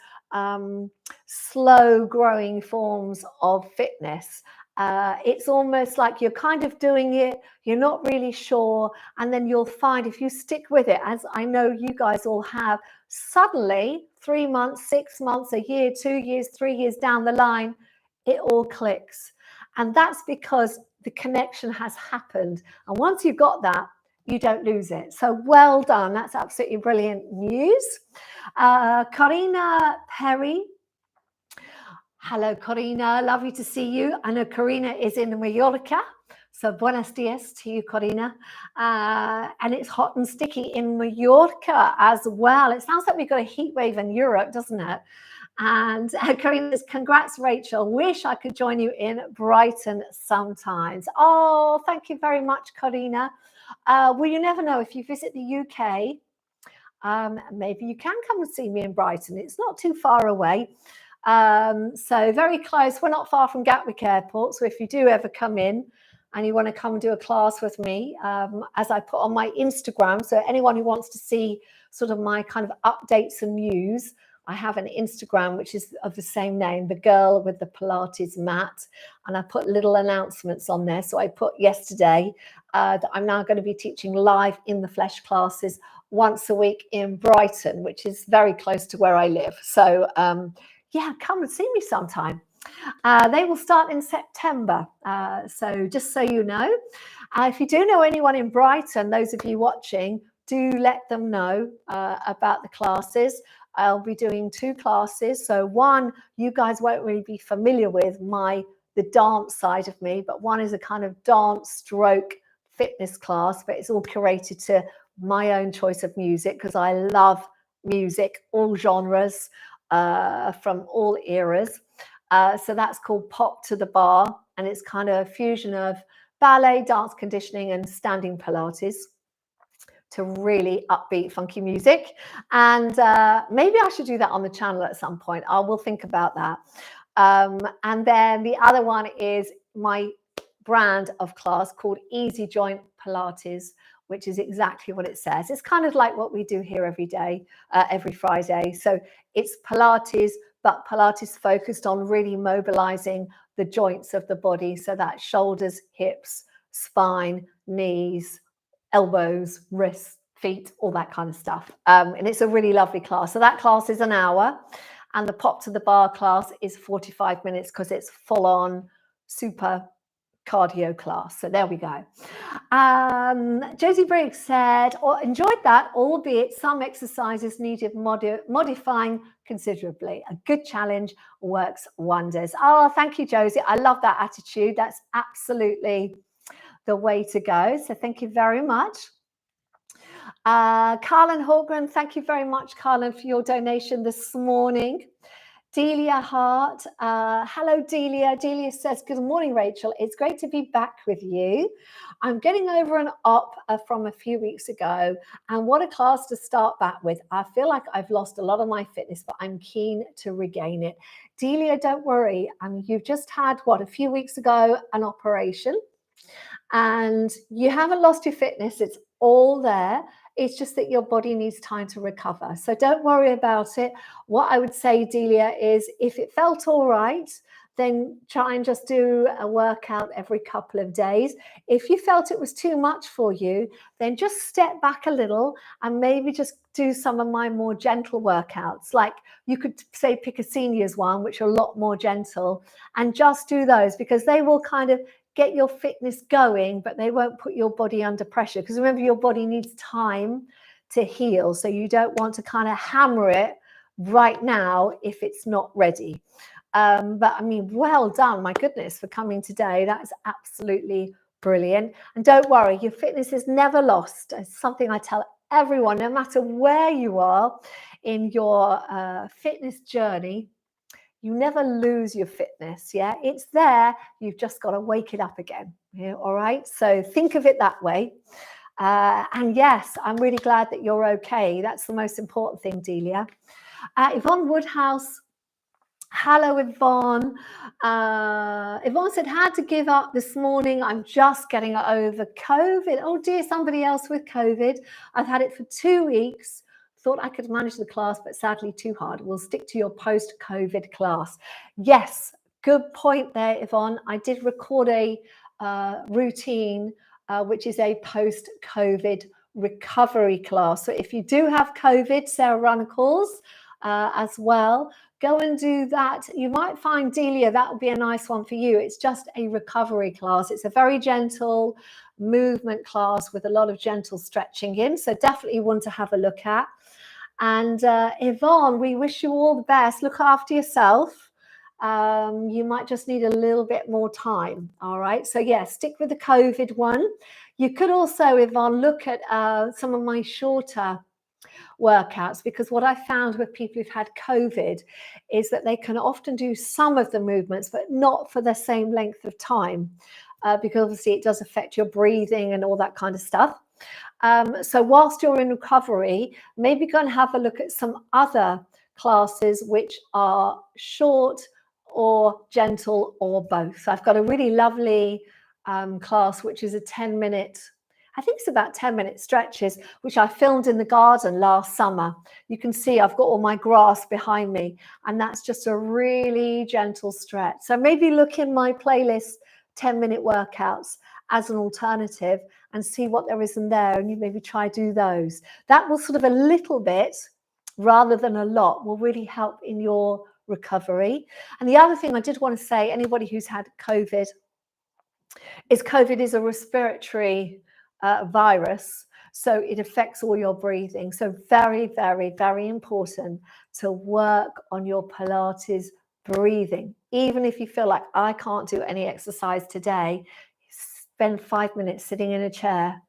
Speaker 1: slow growing forms of fitness. It's almost like you're kind of doing it, you're not really sure, and then you'll find if you stick with it, as I know you guys all have, suddenly 3 months, 6 months, a year, 2 years, 3 years down the line, it all clicks. And that's because the connection has happened. And once you've got that, you don't lose it. So well done. That's absolutely brilliant news. Karina Perry. Hello, Corina. Lovely to see you. I know Corina is in Mallorca. So buenos dias to you, Corina. And it's hot and sticky in Mallorca as well. It sounds like we've got a heat wave in Europe, doesn't it? And Karina says, congrats, Rachel. Wish I could join you in Brighton sometimes. Oh, thank you very much, Karina. Well, you never know. If you visit the UK, maybe you can come and see me in Brighton. It's not too far away. So very close. We're not far from Gatwick Airport. So if you do ever come in and you want to come and do a class with me, as I put on my Instagram, so anyone who wants to see sort of my kind of updates and news, I have an Instagram which is of the same name, the girl with the Pilates mat, and I put little announcements on there. So I put yesterday that I'm now going to be teaching live in the flesh classes once a week in Brighton, which is very close to where I live. So yeah, come and see me sometime. They will start in September. So just so you know, if you do know anyone in Brighton, those of you watching, do let them know about the classes. I'll be doing 2 classes. So one, you guys won't really be familiar with the dance side of me, but one is a kind of dance stroke fitness class, but it's all curated to my own choice of music because I love music, all genres, from all eras. So that's called Pop to the Bar, and it's kind of a fusion of ballet, dance conditioning, and standing Pilates to really upbeat, funky music. And maybe I should do that on the channel at some point. I will think about that. And then the other one is my brand of class called Easy Joint Pilates, which is exactly what it says. It's kind of like what we do here every day, every Friday. So it's Pilates, but Pilates focused on really mobilizing the joints of the body. So that's shoulders, hips, spine, knees, elbows, wrists, feet, all that kind of stuff. And it's a really lovely class. So that class is an hour, and the Pop to the Bar class is 45 minutes because it's full on super cardio class. So there we go. Josie Briggs said, enjoyed that, albeit some exercises needed modifying considerably. A good challenge works wonders. Oh, thank you, Josie. I love that attitude. That's absolutely the way to go. So thank you very much. Carlin Holgren, thank you very much, Carlin, for your donation this morning. Delia Hart, hello Delia. Delia says, good morning, Rachel. It's great to be back with you. I'm getting over an op from a few weeks ago, and what a class to start back with. I feel like I've lost a lot of my fitness, but I'm keen to regain it. Delia, don't worry. You've just had, a few weeks ago, an operation, and you haven't lost your fitness. It's all there. It's just that your body needs time to recover. So don't worry about it. What I would say, Delia, is if it felt all right, then try and just do a workout every couple of days. If you felt it was too much for you, then just step back a little and maybe just do some of my more gentle workouts. Like you could say pick a seniors one, which are a lot more gentle, and just do those because they will kind of get your fitness going, but they won't put your body under pressure. Because remember, your body needs time to heal. So you don't want to kind of hammer it right now if it's not ready. But I mean, well done, my goodness, for coming today. That is absolutely Brilliant. And don't worry, your fitness is never lost. It's something I tell everyone, no matter where you are in your fitness journey, you never lose your fitness. Yeah, it's there. You've just got to wake it up again. Yeah, all right. So think of it that way. And yes, I'm really glad that you're okay. That's the most important thing, Delia. Yvonne Woodhouse. Hello, Yvonne. Yvonne said, had to give up this morning. I'm just getting over COVID. Oh dear, somebody else with COVID. I've had it for 2 weeks. Thought I could manage the class, but sadly too hard. We'll stick to your post-COVID class. Yes, good point there, Yvonne. I did record a routine, which is a post-COVID recovery class. So if you do have COVID, Sarah Runnacles as well, go and do that. You might find, Delia, that would be a nice one for you. It's just a recovery class. It's a very gentle movement class with a lot of gentle stretching in. So definitely one to have a look at. And Yvonne, we wish you all the best. Look after yourself. You might just need a little bit more time. All right. So yeah, stick with the COVID one. You could also, Yvonne, look at some of my shorter workouts, because what I found with people who've had COVID is that they can often do some of the movements, but not for the same length of time, because obviously it does affect your breathing and all that kind of stuff. So whilst you're in recovery, maybe go and have a look at some other classes which are short or gentle or both. So I've got a really lovely class, which is a 10-minute, I think it's about 10-minute stretches, which I filmed in the garden last summer. You can see I've got all my grass behind me, and that's just a really gentle stretch. So maybe look in my playlist, 10-minute workouts, as an alternative, and see what there is in there, and you maybe try do those. That will sort of a little bit, rather than a lot, will really help in your recovery. And the other thing I did want to say, anybody who's had COVID is a respiratory virus, so it affects all your breathing. So very, very, very important to work on your Pilates breathing. Even if you feel like I can't do any exercise today, spend 5 minutes sitting in a chair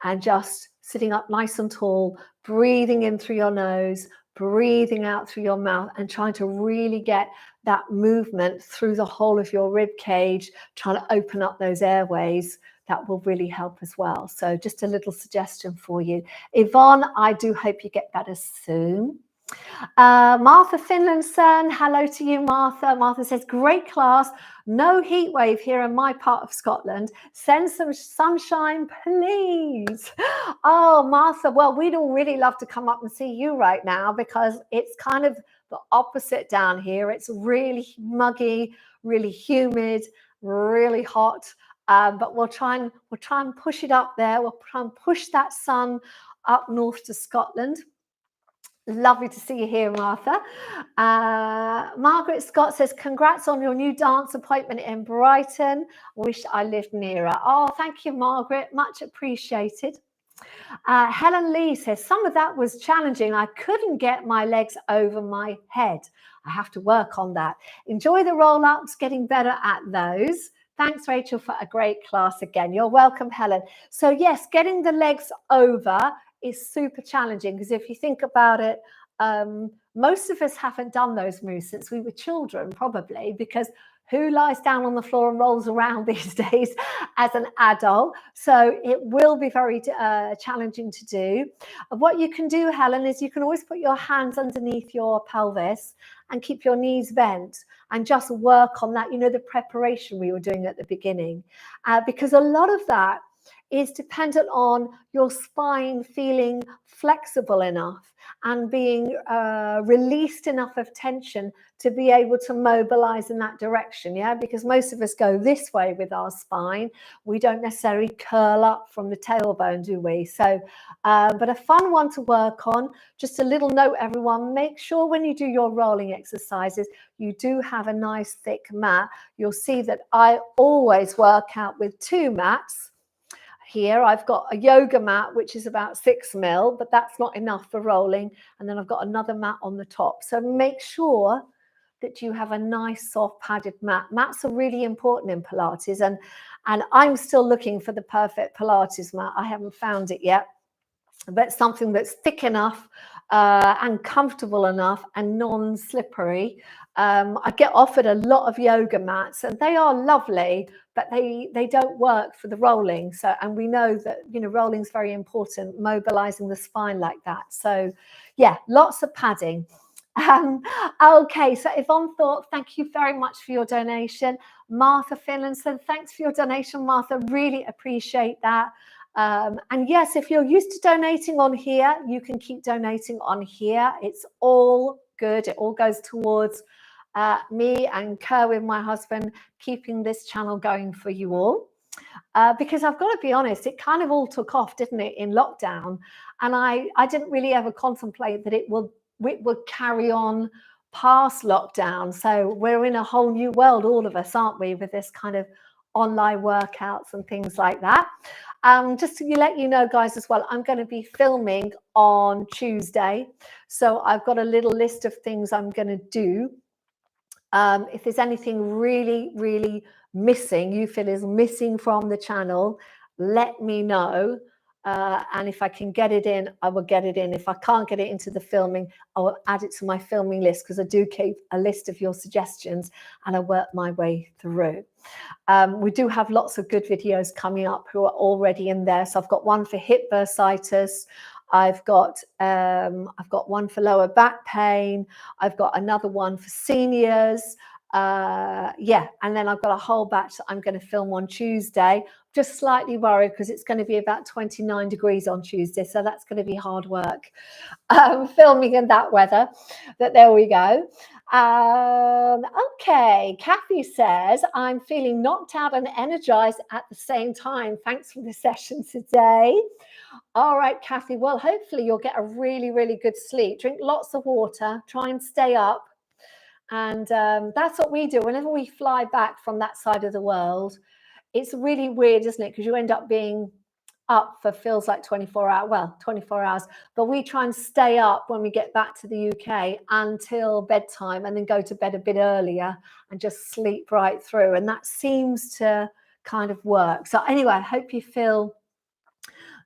Speaker 1: and just sitting up nice and tall, breathing in through your nose, breathing out through your mouth, and trying to really get that movement through the whole of your rib cage, trying to open up those airways. That will really help as well. So just a little suggestion for you. Yvonne, I do hope you get better soon. Martha Finlayson, hello to you, Martha. Martha says, great class. No heat wave here in my part of Scotland. Send some sunshine, please. Oh, Martha, well, we'd all really love to come up and see you right now, because it's kind of the opposite down here. It's really muggy, really humid, really hot. But we'll try and push it up there. We'll try and push that sun up north to Scotland. Lovely to see you here, Martha. Margaret Scott says, congrats on your new dance appointment in Brighton. Wish I lived nearer. Oh, thank you, Margaret. Much appreciated. Helen Lee says, some of that was challenging. I couldn't get my legs over my head. I have to work on that. Enjoy the roll-ups, getting better at those. Thanks, Rachel, for a great class again. You're welcome, Helen. So yes, getting the legs over is super challenging, because if you think about it, most of us haven't done those moves since we were children, probably, because who lies down on the floor and rolls around these days as an adult? So it will be very challenging to do. What you can do, Helen, is you can always put your hands underneath your pelvis and keep your knees bent and just work on that, you know, the preparation we were doing at the beginning, because a lot of that is dependent on your spine feeling flexible enough and being released enough of tension to be able to mobilize in that direction. Yeah, because most of us go this way with our spine. We don't necessarily curl up from the tailbone, do we? So, but a fun one to work on. Just a little note, everyone, make sure when you do your rolling exercises, you do have a nice thick mat. You'll see that I always work out with 2 mats. Here I've got a yoga mat, which is about 6 mil, but that's not enough for rolling. And then I've got another mat on the top. So make sure that you have a nice soft padded mat. Mats are really important in Pilates, and I'm still looking for the perfect Pilates mat. I haven't found it yet, but something that's thick enough and comfortable enough and non-slippery. I get offered a lot of yoga mats, and they are lovely, but they don't work for the rolling. So, and we know that, you know, rolling is very important, mobilizing the spine like that. So yeah, lots of padding. Okay, so Yvonne Thorpe, thank you very much for your donation. Martha Finlandson, thanks for your donation, Martha. Really appreciate that. And yes, if you're used to donating on here, you can keep donating on here. It's all good. It all goes towards me and Kerwin, my husband, keeping this channel going for you all. Because I've got to be honest, it kind of all took off, didn't it, in lockdown? And I didn't really ever contemplate that it would carry on past lockdown. So we're in a whole new world, all of us, aren't we, with this kind of online workouts and things like that. Just to let you know, guys, as well, I'm going to be filming on Tuesday. So I've got a little list of things I'm going to do. If there's anything really, really missing, you feel is missing from the channel, let me know. And if I can get it in, I will get it in. If I can't get it into the filming, I will add it to my filming list, because I do keep a list of your suggestions and I work my way through. We do have lots of good videos coming up who are already in there. So I've got one for hip bursitis. I've got one for lower back pain. I've got another one for seniors. Yeah, and then I've got a whole batch that I'm going to film on Tuesday. Just slightly worried because it's going to be about 29 degrees on Tuesday, so that's going to be hard work filming in that weather. But there we go. Okay, Kathy says, I'm feeling knocked out and energized at the same time. Thanks for the session today. All right, Kathy, well, hopefully you'll get a really, really good sleep. Drink lots of water, try and stay up. And that's what we do. Whenever we fly back from that side of the world, it's really weird, isn't it? Because you end up being up for feels like 24 hours. But we try and stay up when we get back to the UK until bedtime, and then go to bed a bit earlier and just sleep right through. And that seems to kind of work. So anyway, I hope you feel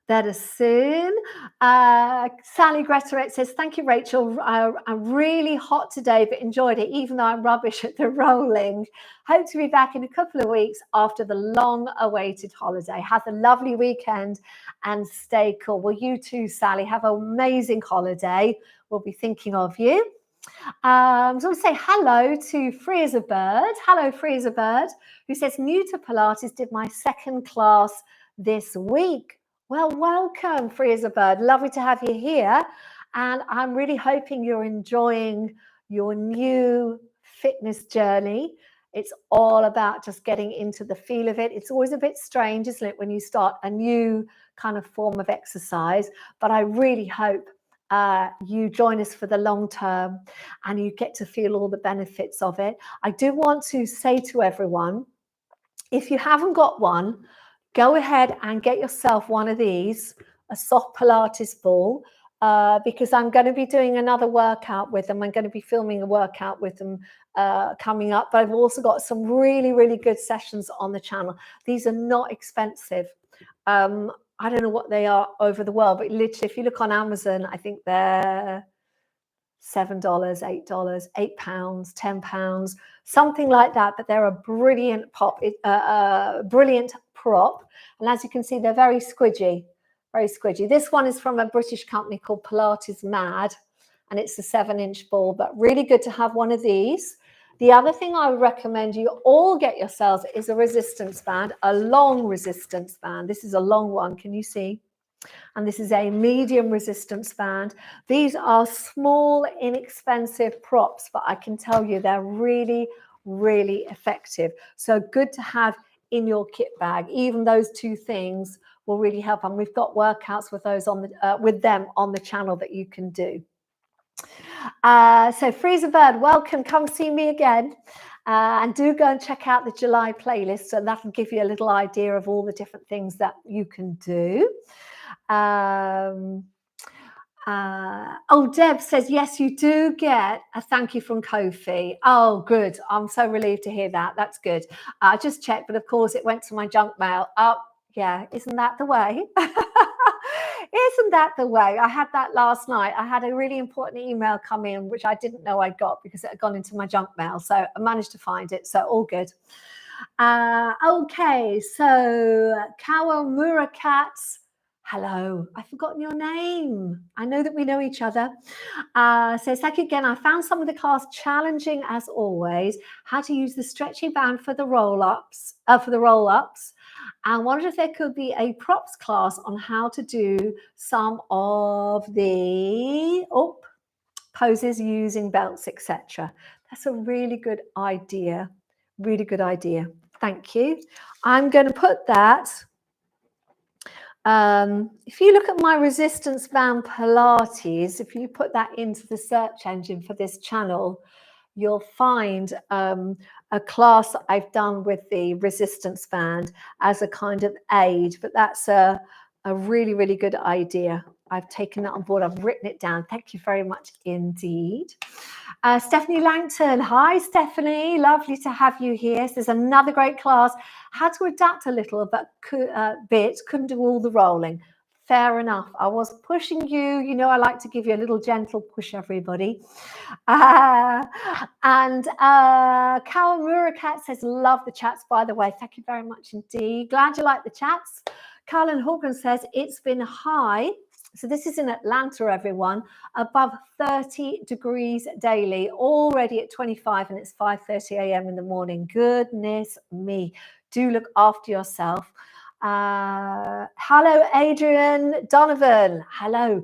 Speaker 1: better soon. Sally Greta says, thank you, Rachel. I'm really hot today, but enjoyed it, even though I'm rubbish at the rolling. Hope to be back in a couple of weeks after the long-awaited holiday. Have a lovely weekend and stay cool. Well, you too, Sally. Have an amazing holiday. We'll be thinking of you. So I want to say hello to Free as a Bird. Hello, Free as a Bird, who says, new to Pilates, did my second class this week. Well, welcome, Free as a Bird. Lovely to have you here. And I'm really hoping you're enjoying your new fitness journey. It's all about just getting into the feel of it. It's always a bit strange, isn't it, when you start a new kind of form of exercise. But I really hope you join us for the long term and you get to feel all the benefits of it. I do want to say to everyone, if you haven't got one, go ahead and get yourself one of these, a soft Pilates ball, because I'm going to be doing another workout with them. I'm going to be filming a workout with them coming up. But I've also got some really, really good sessions on the channel. These are not expensive. I don't know what they are over the world, but literally, if you look on Amazon, I think they're $7, $8, £8, £10, something like that. But they're a brilliant brilliant prop. And as you can see, they're very squidgy, very squidgy. This one is from a British company called Pilates Mad, and it's a 7-inch ball, but really good to have one of these. The other thing I would recommend you all get yourselves is a resistance band, a long resistance band. This is a long one, can you see? And this is a medium resistance band. These are small, inexpensive props, but I can tell you they're really, really effective. So good to have in your kit bag. Even those two things will really help. And we've got workouts with those on the with them on the channel that you can do. So Free as a Bird, welcome. Come see me again. And do go and check out the July playlist. So that'll give you a little idea of all the different things that you can do. Oh, Deb says, yes, you do get a thank you from Kofi. Oh, good. I'm so relieved to hear that. That's good. I just checked, but of course it went to my junk mail. Oh, yeah. Isn't that the way? Isn't that the way? I had that last night. I had a really important email come in, which I didn't know I got because it had gone into my junk mail. So I managed to find it. So all good. Okay. So Kawamura Cats. Hello, I've forgotten your name. I know that we know each other. Says, thank you again. I found some of the class challenging as always. How to use the stretchy band for the roll-ups, and wondered if there could be a props class on how to do some of the poses using belts, etc. That's a really good idea. Really good idea. Thank you. I'm going to put that. If you look at my resistance band Pilates, if you put that into the search engine for this channel, you'll find a class that I've done with the resistance band as a kind of aid, but that's a really, really good idea. I've taken that on board. I've written it down. Thank you very much indeed. Stephanie Langton. Hi, Stephanie. Lovely to have you here. So there's another great class. Had to adapt a little but couldn't do all the rolling. Fair enough. I was pushing you. You know, I like to give you a little gentle push, everybody. And Kawamura Cat says, love the chats, by the way. Thank you very much indeed. Glad you like the chats. Carlin Hawkins says, it's been high. So this is in Atlanta, everyone, above 30 degrees daily, already at 25, and it's 5:30 a.m. in the morning. Goodness me. Do look after yourself. Hello, Adrian Donovan. Hello.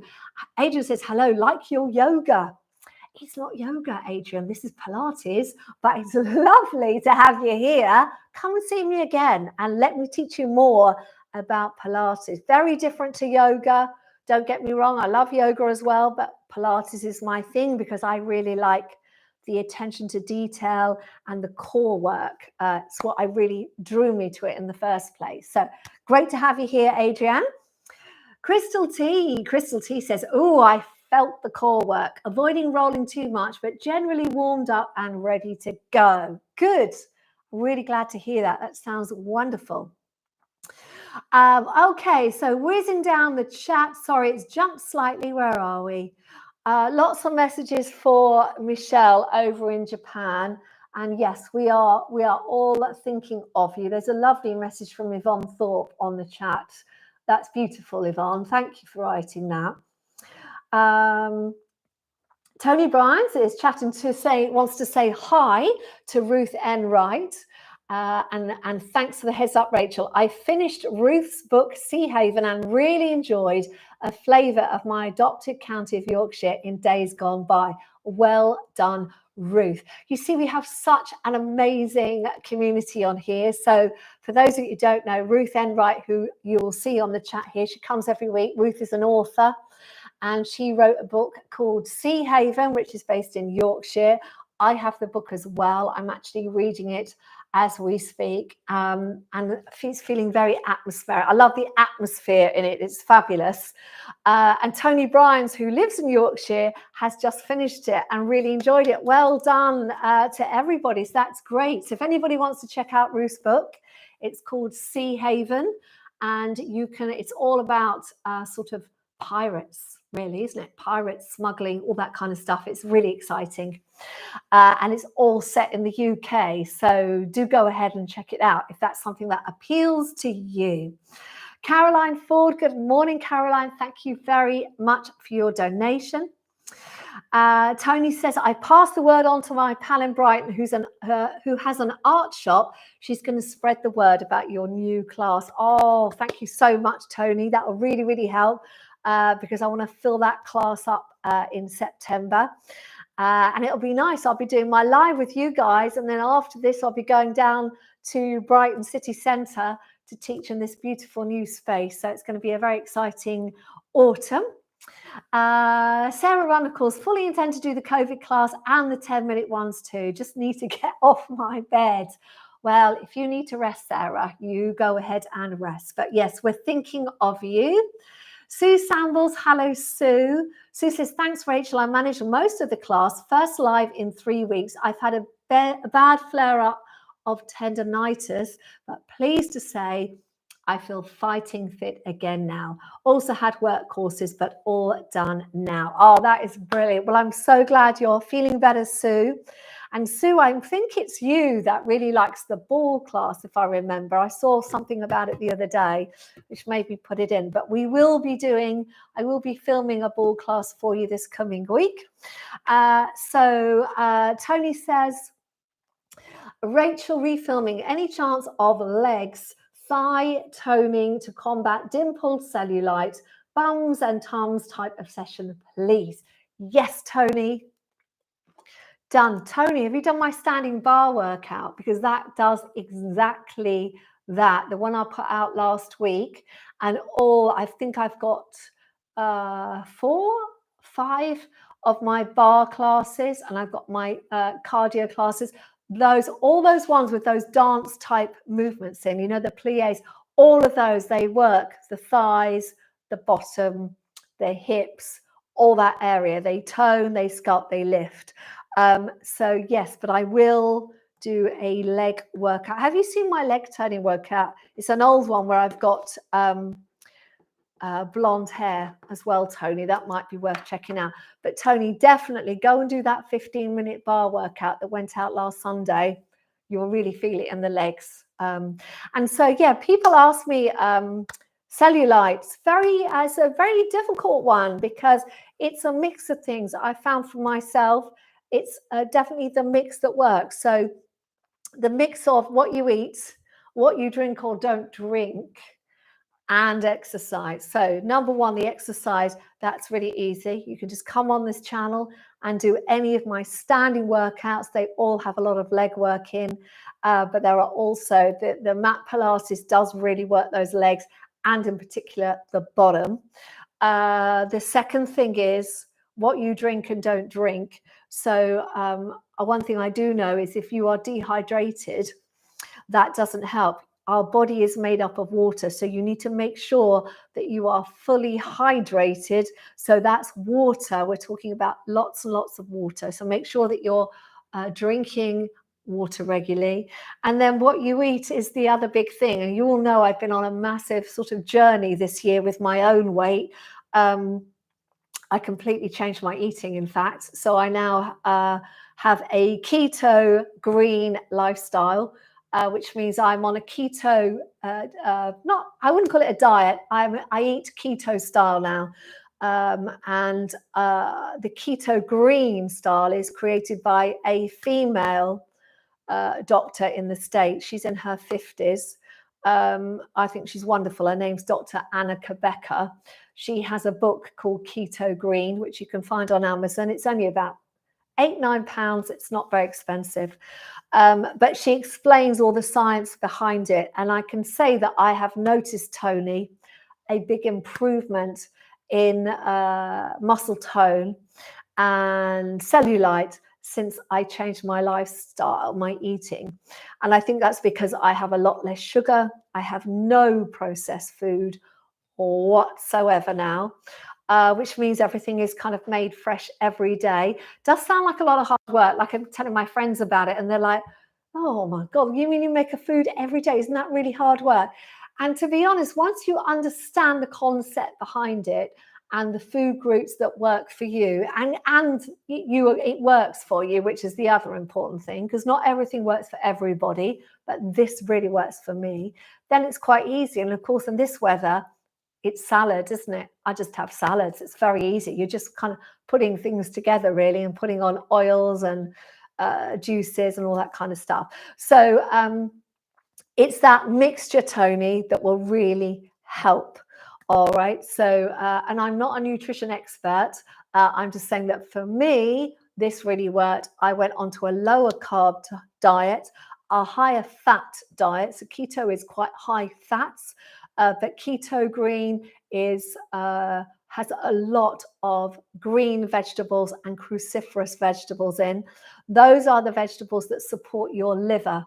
Speaker 1: Adrian says, hello, like your yoga. It's not yoga, Adrian. This is Pilates, but it's lovely to have you here. Come and see me again and let me teach you more about Pilates. Very different to yoga. Don't get me wrong, I love yoga as well, but Pilates is my thing because I really like the attention to detail and the core work. It's what I really drew me to it in the first place. So great to have you here, Adrienne. Crystal T says, oh, I felt the core work, avoiding rolling too much, but generally warmed up and ready to go. Good. Really glad to hear that. That sounds wonderful. Okay, so whizzing down the chat. Sorry, it's jumped slightly. Where are we? Lots of messages for Michelle over in Japan. And yes, we are all thinking of you. There's a lovely message from Yvonne Thorpe on the chat. That's beautiful, Yvonne. Thank you for writing that. Tony Bryant is chatting wants to say hi to Ruth N. Wright. And thanks for the heads up, Rachel. I finished Ruth's book, Sea Haven, and really enjoyed a flavour of my adopted county of Yorkshire in days gone by. Well done, Ruth. You see, we have such an amazing community on here. So for those of you who don't know, Ruth N. Wright, who you will see on the chat here, she comes every week. Ruth is an author, and she wrote a book called Sea Haven, which is based in Yorkshire. I have the book as well. I'm actually reading it as we speak, and she's feeling very atmospheric. I love the atmosphere in it. It's fabulous. And Tony Bryans, who lives in Yorkshire, has just finished it and really enjoyed it. Well done to everybody. So that's great. So if anybody wants to check out Ruth's book, it's called Sea Haven, and it's all about sort of pirates, really, isn't it? Pirates, smuggling, all that kind of stuff. It's really exciting. And it's all set in the UK. So do go ahead and check it out if that's something that appeals to you. Caroline Ford, good morning, Caroline. Thank you very much for your donation. Tony says, I passed the word on to my pal in Brighton who has an art shop. She's going to spread the word about your new class. Oh, thank you so much, Tony. That will really, really help because I want to fill that class up in September. And it'll be nice. I'll be doing my live with you guys. And then after this, I'll be going down to Brighton City Centre to teach in this beautiful new space. So it's going to be a very exciting autumn. Sarah Runnacles, fully intend to do the COVID class and the 10-minute ones too. Just need to get off my bed. Well, if you need to rest, Sarah, you go ahead and rest. But yes, we're thinking of you. Sue Sambles, hello Sue. Sue says, thanks Rachel, I managed most of the class, first live in 3 weeks. I've had a bad flare-up of tendonitis, but pleased to say I feel fighting fit again now. Also had work courses, but all done now. Oh, that is brilliant. Well, I'm so glad you're feeling better, Sue. And Sue, I think it's you that really likes the ball class, if I remember. I saw something about it the other day, which made me put it in. But I will be filming a ball class for you this coming week. Tony says, Rachel refilming, any chance of legs, thigh toning to combat dimpled cellulite, bums and tums type of session, please? Yes, Tony. Done. Tony, have you done my standing bar workout? Because that does exactly that. The one I put out last week, and I think I've got 4, 5 of my bar classes, and I've got my cardio classes. All those ones with those dance type movements in, the plies, all of those, they work the thighs, the bottom, the hips, all that area. They tone, they sculpt, they lift. So yes, but I will do a leg workout. Have you seen my leg turning workout? It's an old one where I've got blonde hair as well, Tony. That might be worth checking out. But Tony, definitely go and do that 15-minute bar workout that went out last Sunday. You'll really feel it in the legs. And so, yeah, people ask me, cellulites, it's a very difficult one because it's a mix of things. I found for myself, it's definitely the mix that works. So the mix of what you eat, what you drink or don't drink, and exercise. So number one, the exercise, that's really easy. You can just come on this channel and do any of my standing workouts. They all have a lot of leg work in, but there are also, the mat Pilates does really work those legs, and in particular, the bottom. The second thing is what you drink and don't drink. So one thing I do know is if you are dehydrated, that doesn't help. Our body is made up of water, so you need to make sure that you are fully hydrated. So that's water. We're talking about lots and lots of water. So make sure that you're drinking water regularly. And then what you eat is the other big thing. And you all know I've been on a massive sort of journey this year with my own weight. I completely changed my eating, in fact. So I now have a keto green lifestyle. Which means I'm on a keto, I wouldn't call it a diet. I eat keto style now. And the keto green style is created by a female doctor in the States. She's in her 50s. I think she's wonderful. Her name's Dr. Anna Becker. She has a book called Keto Green, which you can find on Amazon. It's only about £8-9. It's not very expensive. But she explains all the science behind it. And I can say that I have noticed, Tony, a big improvement in muscle tone and cellulite since I changed my lifestyle, my eating. And I think that's because I have a lot less sugar. I have no processed food whatsoever now. Which means everything is kind of made fresh every day. Does sound like a lot of hard work. Like I'm telling my friends about it and they're like, oh my God, you mean you make a food every day? Isn't that really hard work? And to be honest, once you understand the concept behind it and the food groups that work for you and it works for you, which is the other important thing, because not everything works for everybody, but this really works for me, then it's quite easy. And of course, in this weather, it's salad, isn't it? I just have salads. It's very easy. You're just kind of putting things together, really, and putting on oils and juices and all that kind of stuff. So it's that mixture, Tony, that will really help. All right. So, and I'm not a nutrition expert. I'm just saying that for me, this really worked. I went onto a lower carb diet, a higher fat diet. So keto is quite high fats. But keto green has a lot of green vegetables and cruciferous vegetables in. Those are the vegetables that support your liver.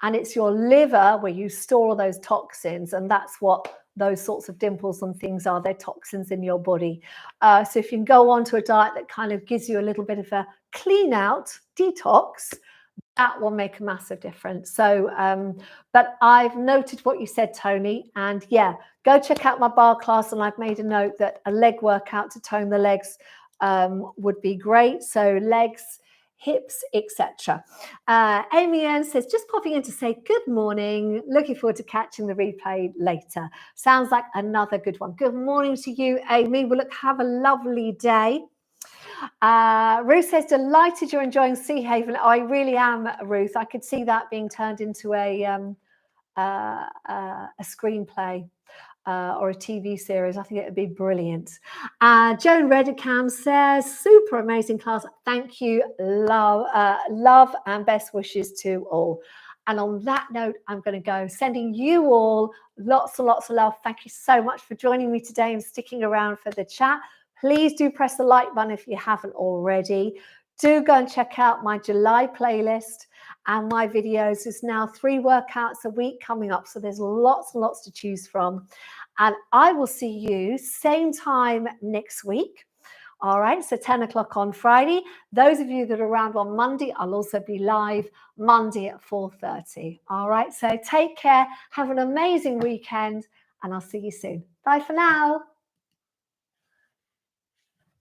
Speaker 1: And it's your liver where you store all those toxins. And that's what those sorts of dimples and things are. They're toxins in your body. So if you can go on to a diet that kind of gives you a little bit of a clean out, detox, that will make a massive difference. So, but I've noted what you said, Tony, and yeah, go check out my bar class. And I've made a note that a leg workout to tone the legs would be great. So legs, hips, etc. Amy Ann says, just popping in to say good morning. Looking forward to catching the replay later. Sounds like another good one. Good morning to you, Amy. Well, look, have a lovely day. Ruth says, delighted you're enjoying Sea Haven. I really am, Ruth. I could see that being turned into a screenplay or a TV series. I think it would be brilliant. Joan Redicam says, super amazing class. Thank you. Love and best wishes to all. And on that note, I'm going to go, sending you all lots and lots of love. Thank you so much for joining me today and sticking around for the chat. Please do press the like button if you haven't already. Do go and check out my July playlist and my videos. There's now 3 workouts a week coming up, so there's lots and lots to choose from. And I will see you same time next week. All right, so 10 o'clock on Friday. Those of you that are around on Monday, I'll also be live Monday at 4:30. All right, so take care. Have an amazing weekend, and I'll see you soon. Bye for now.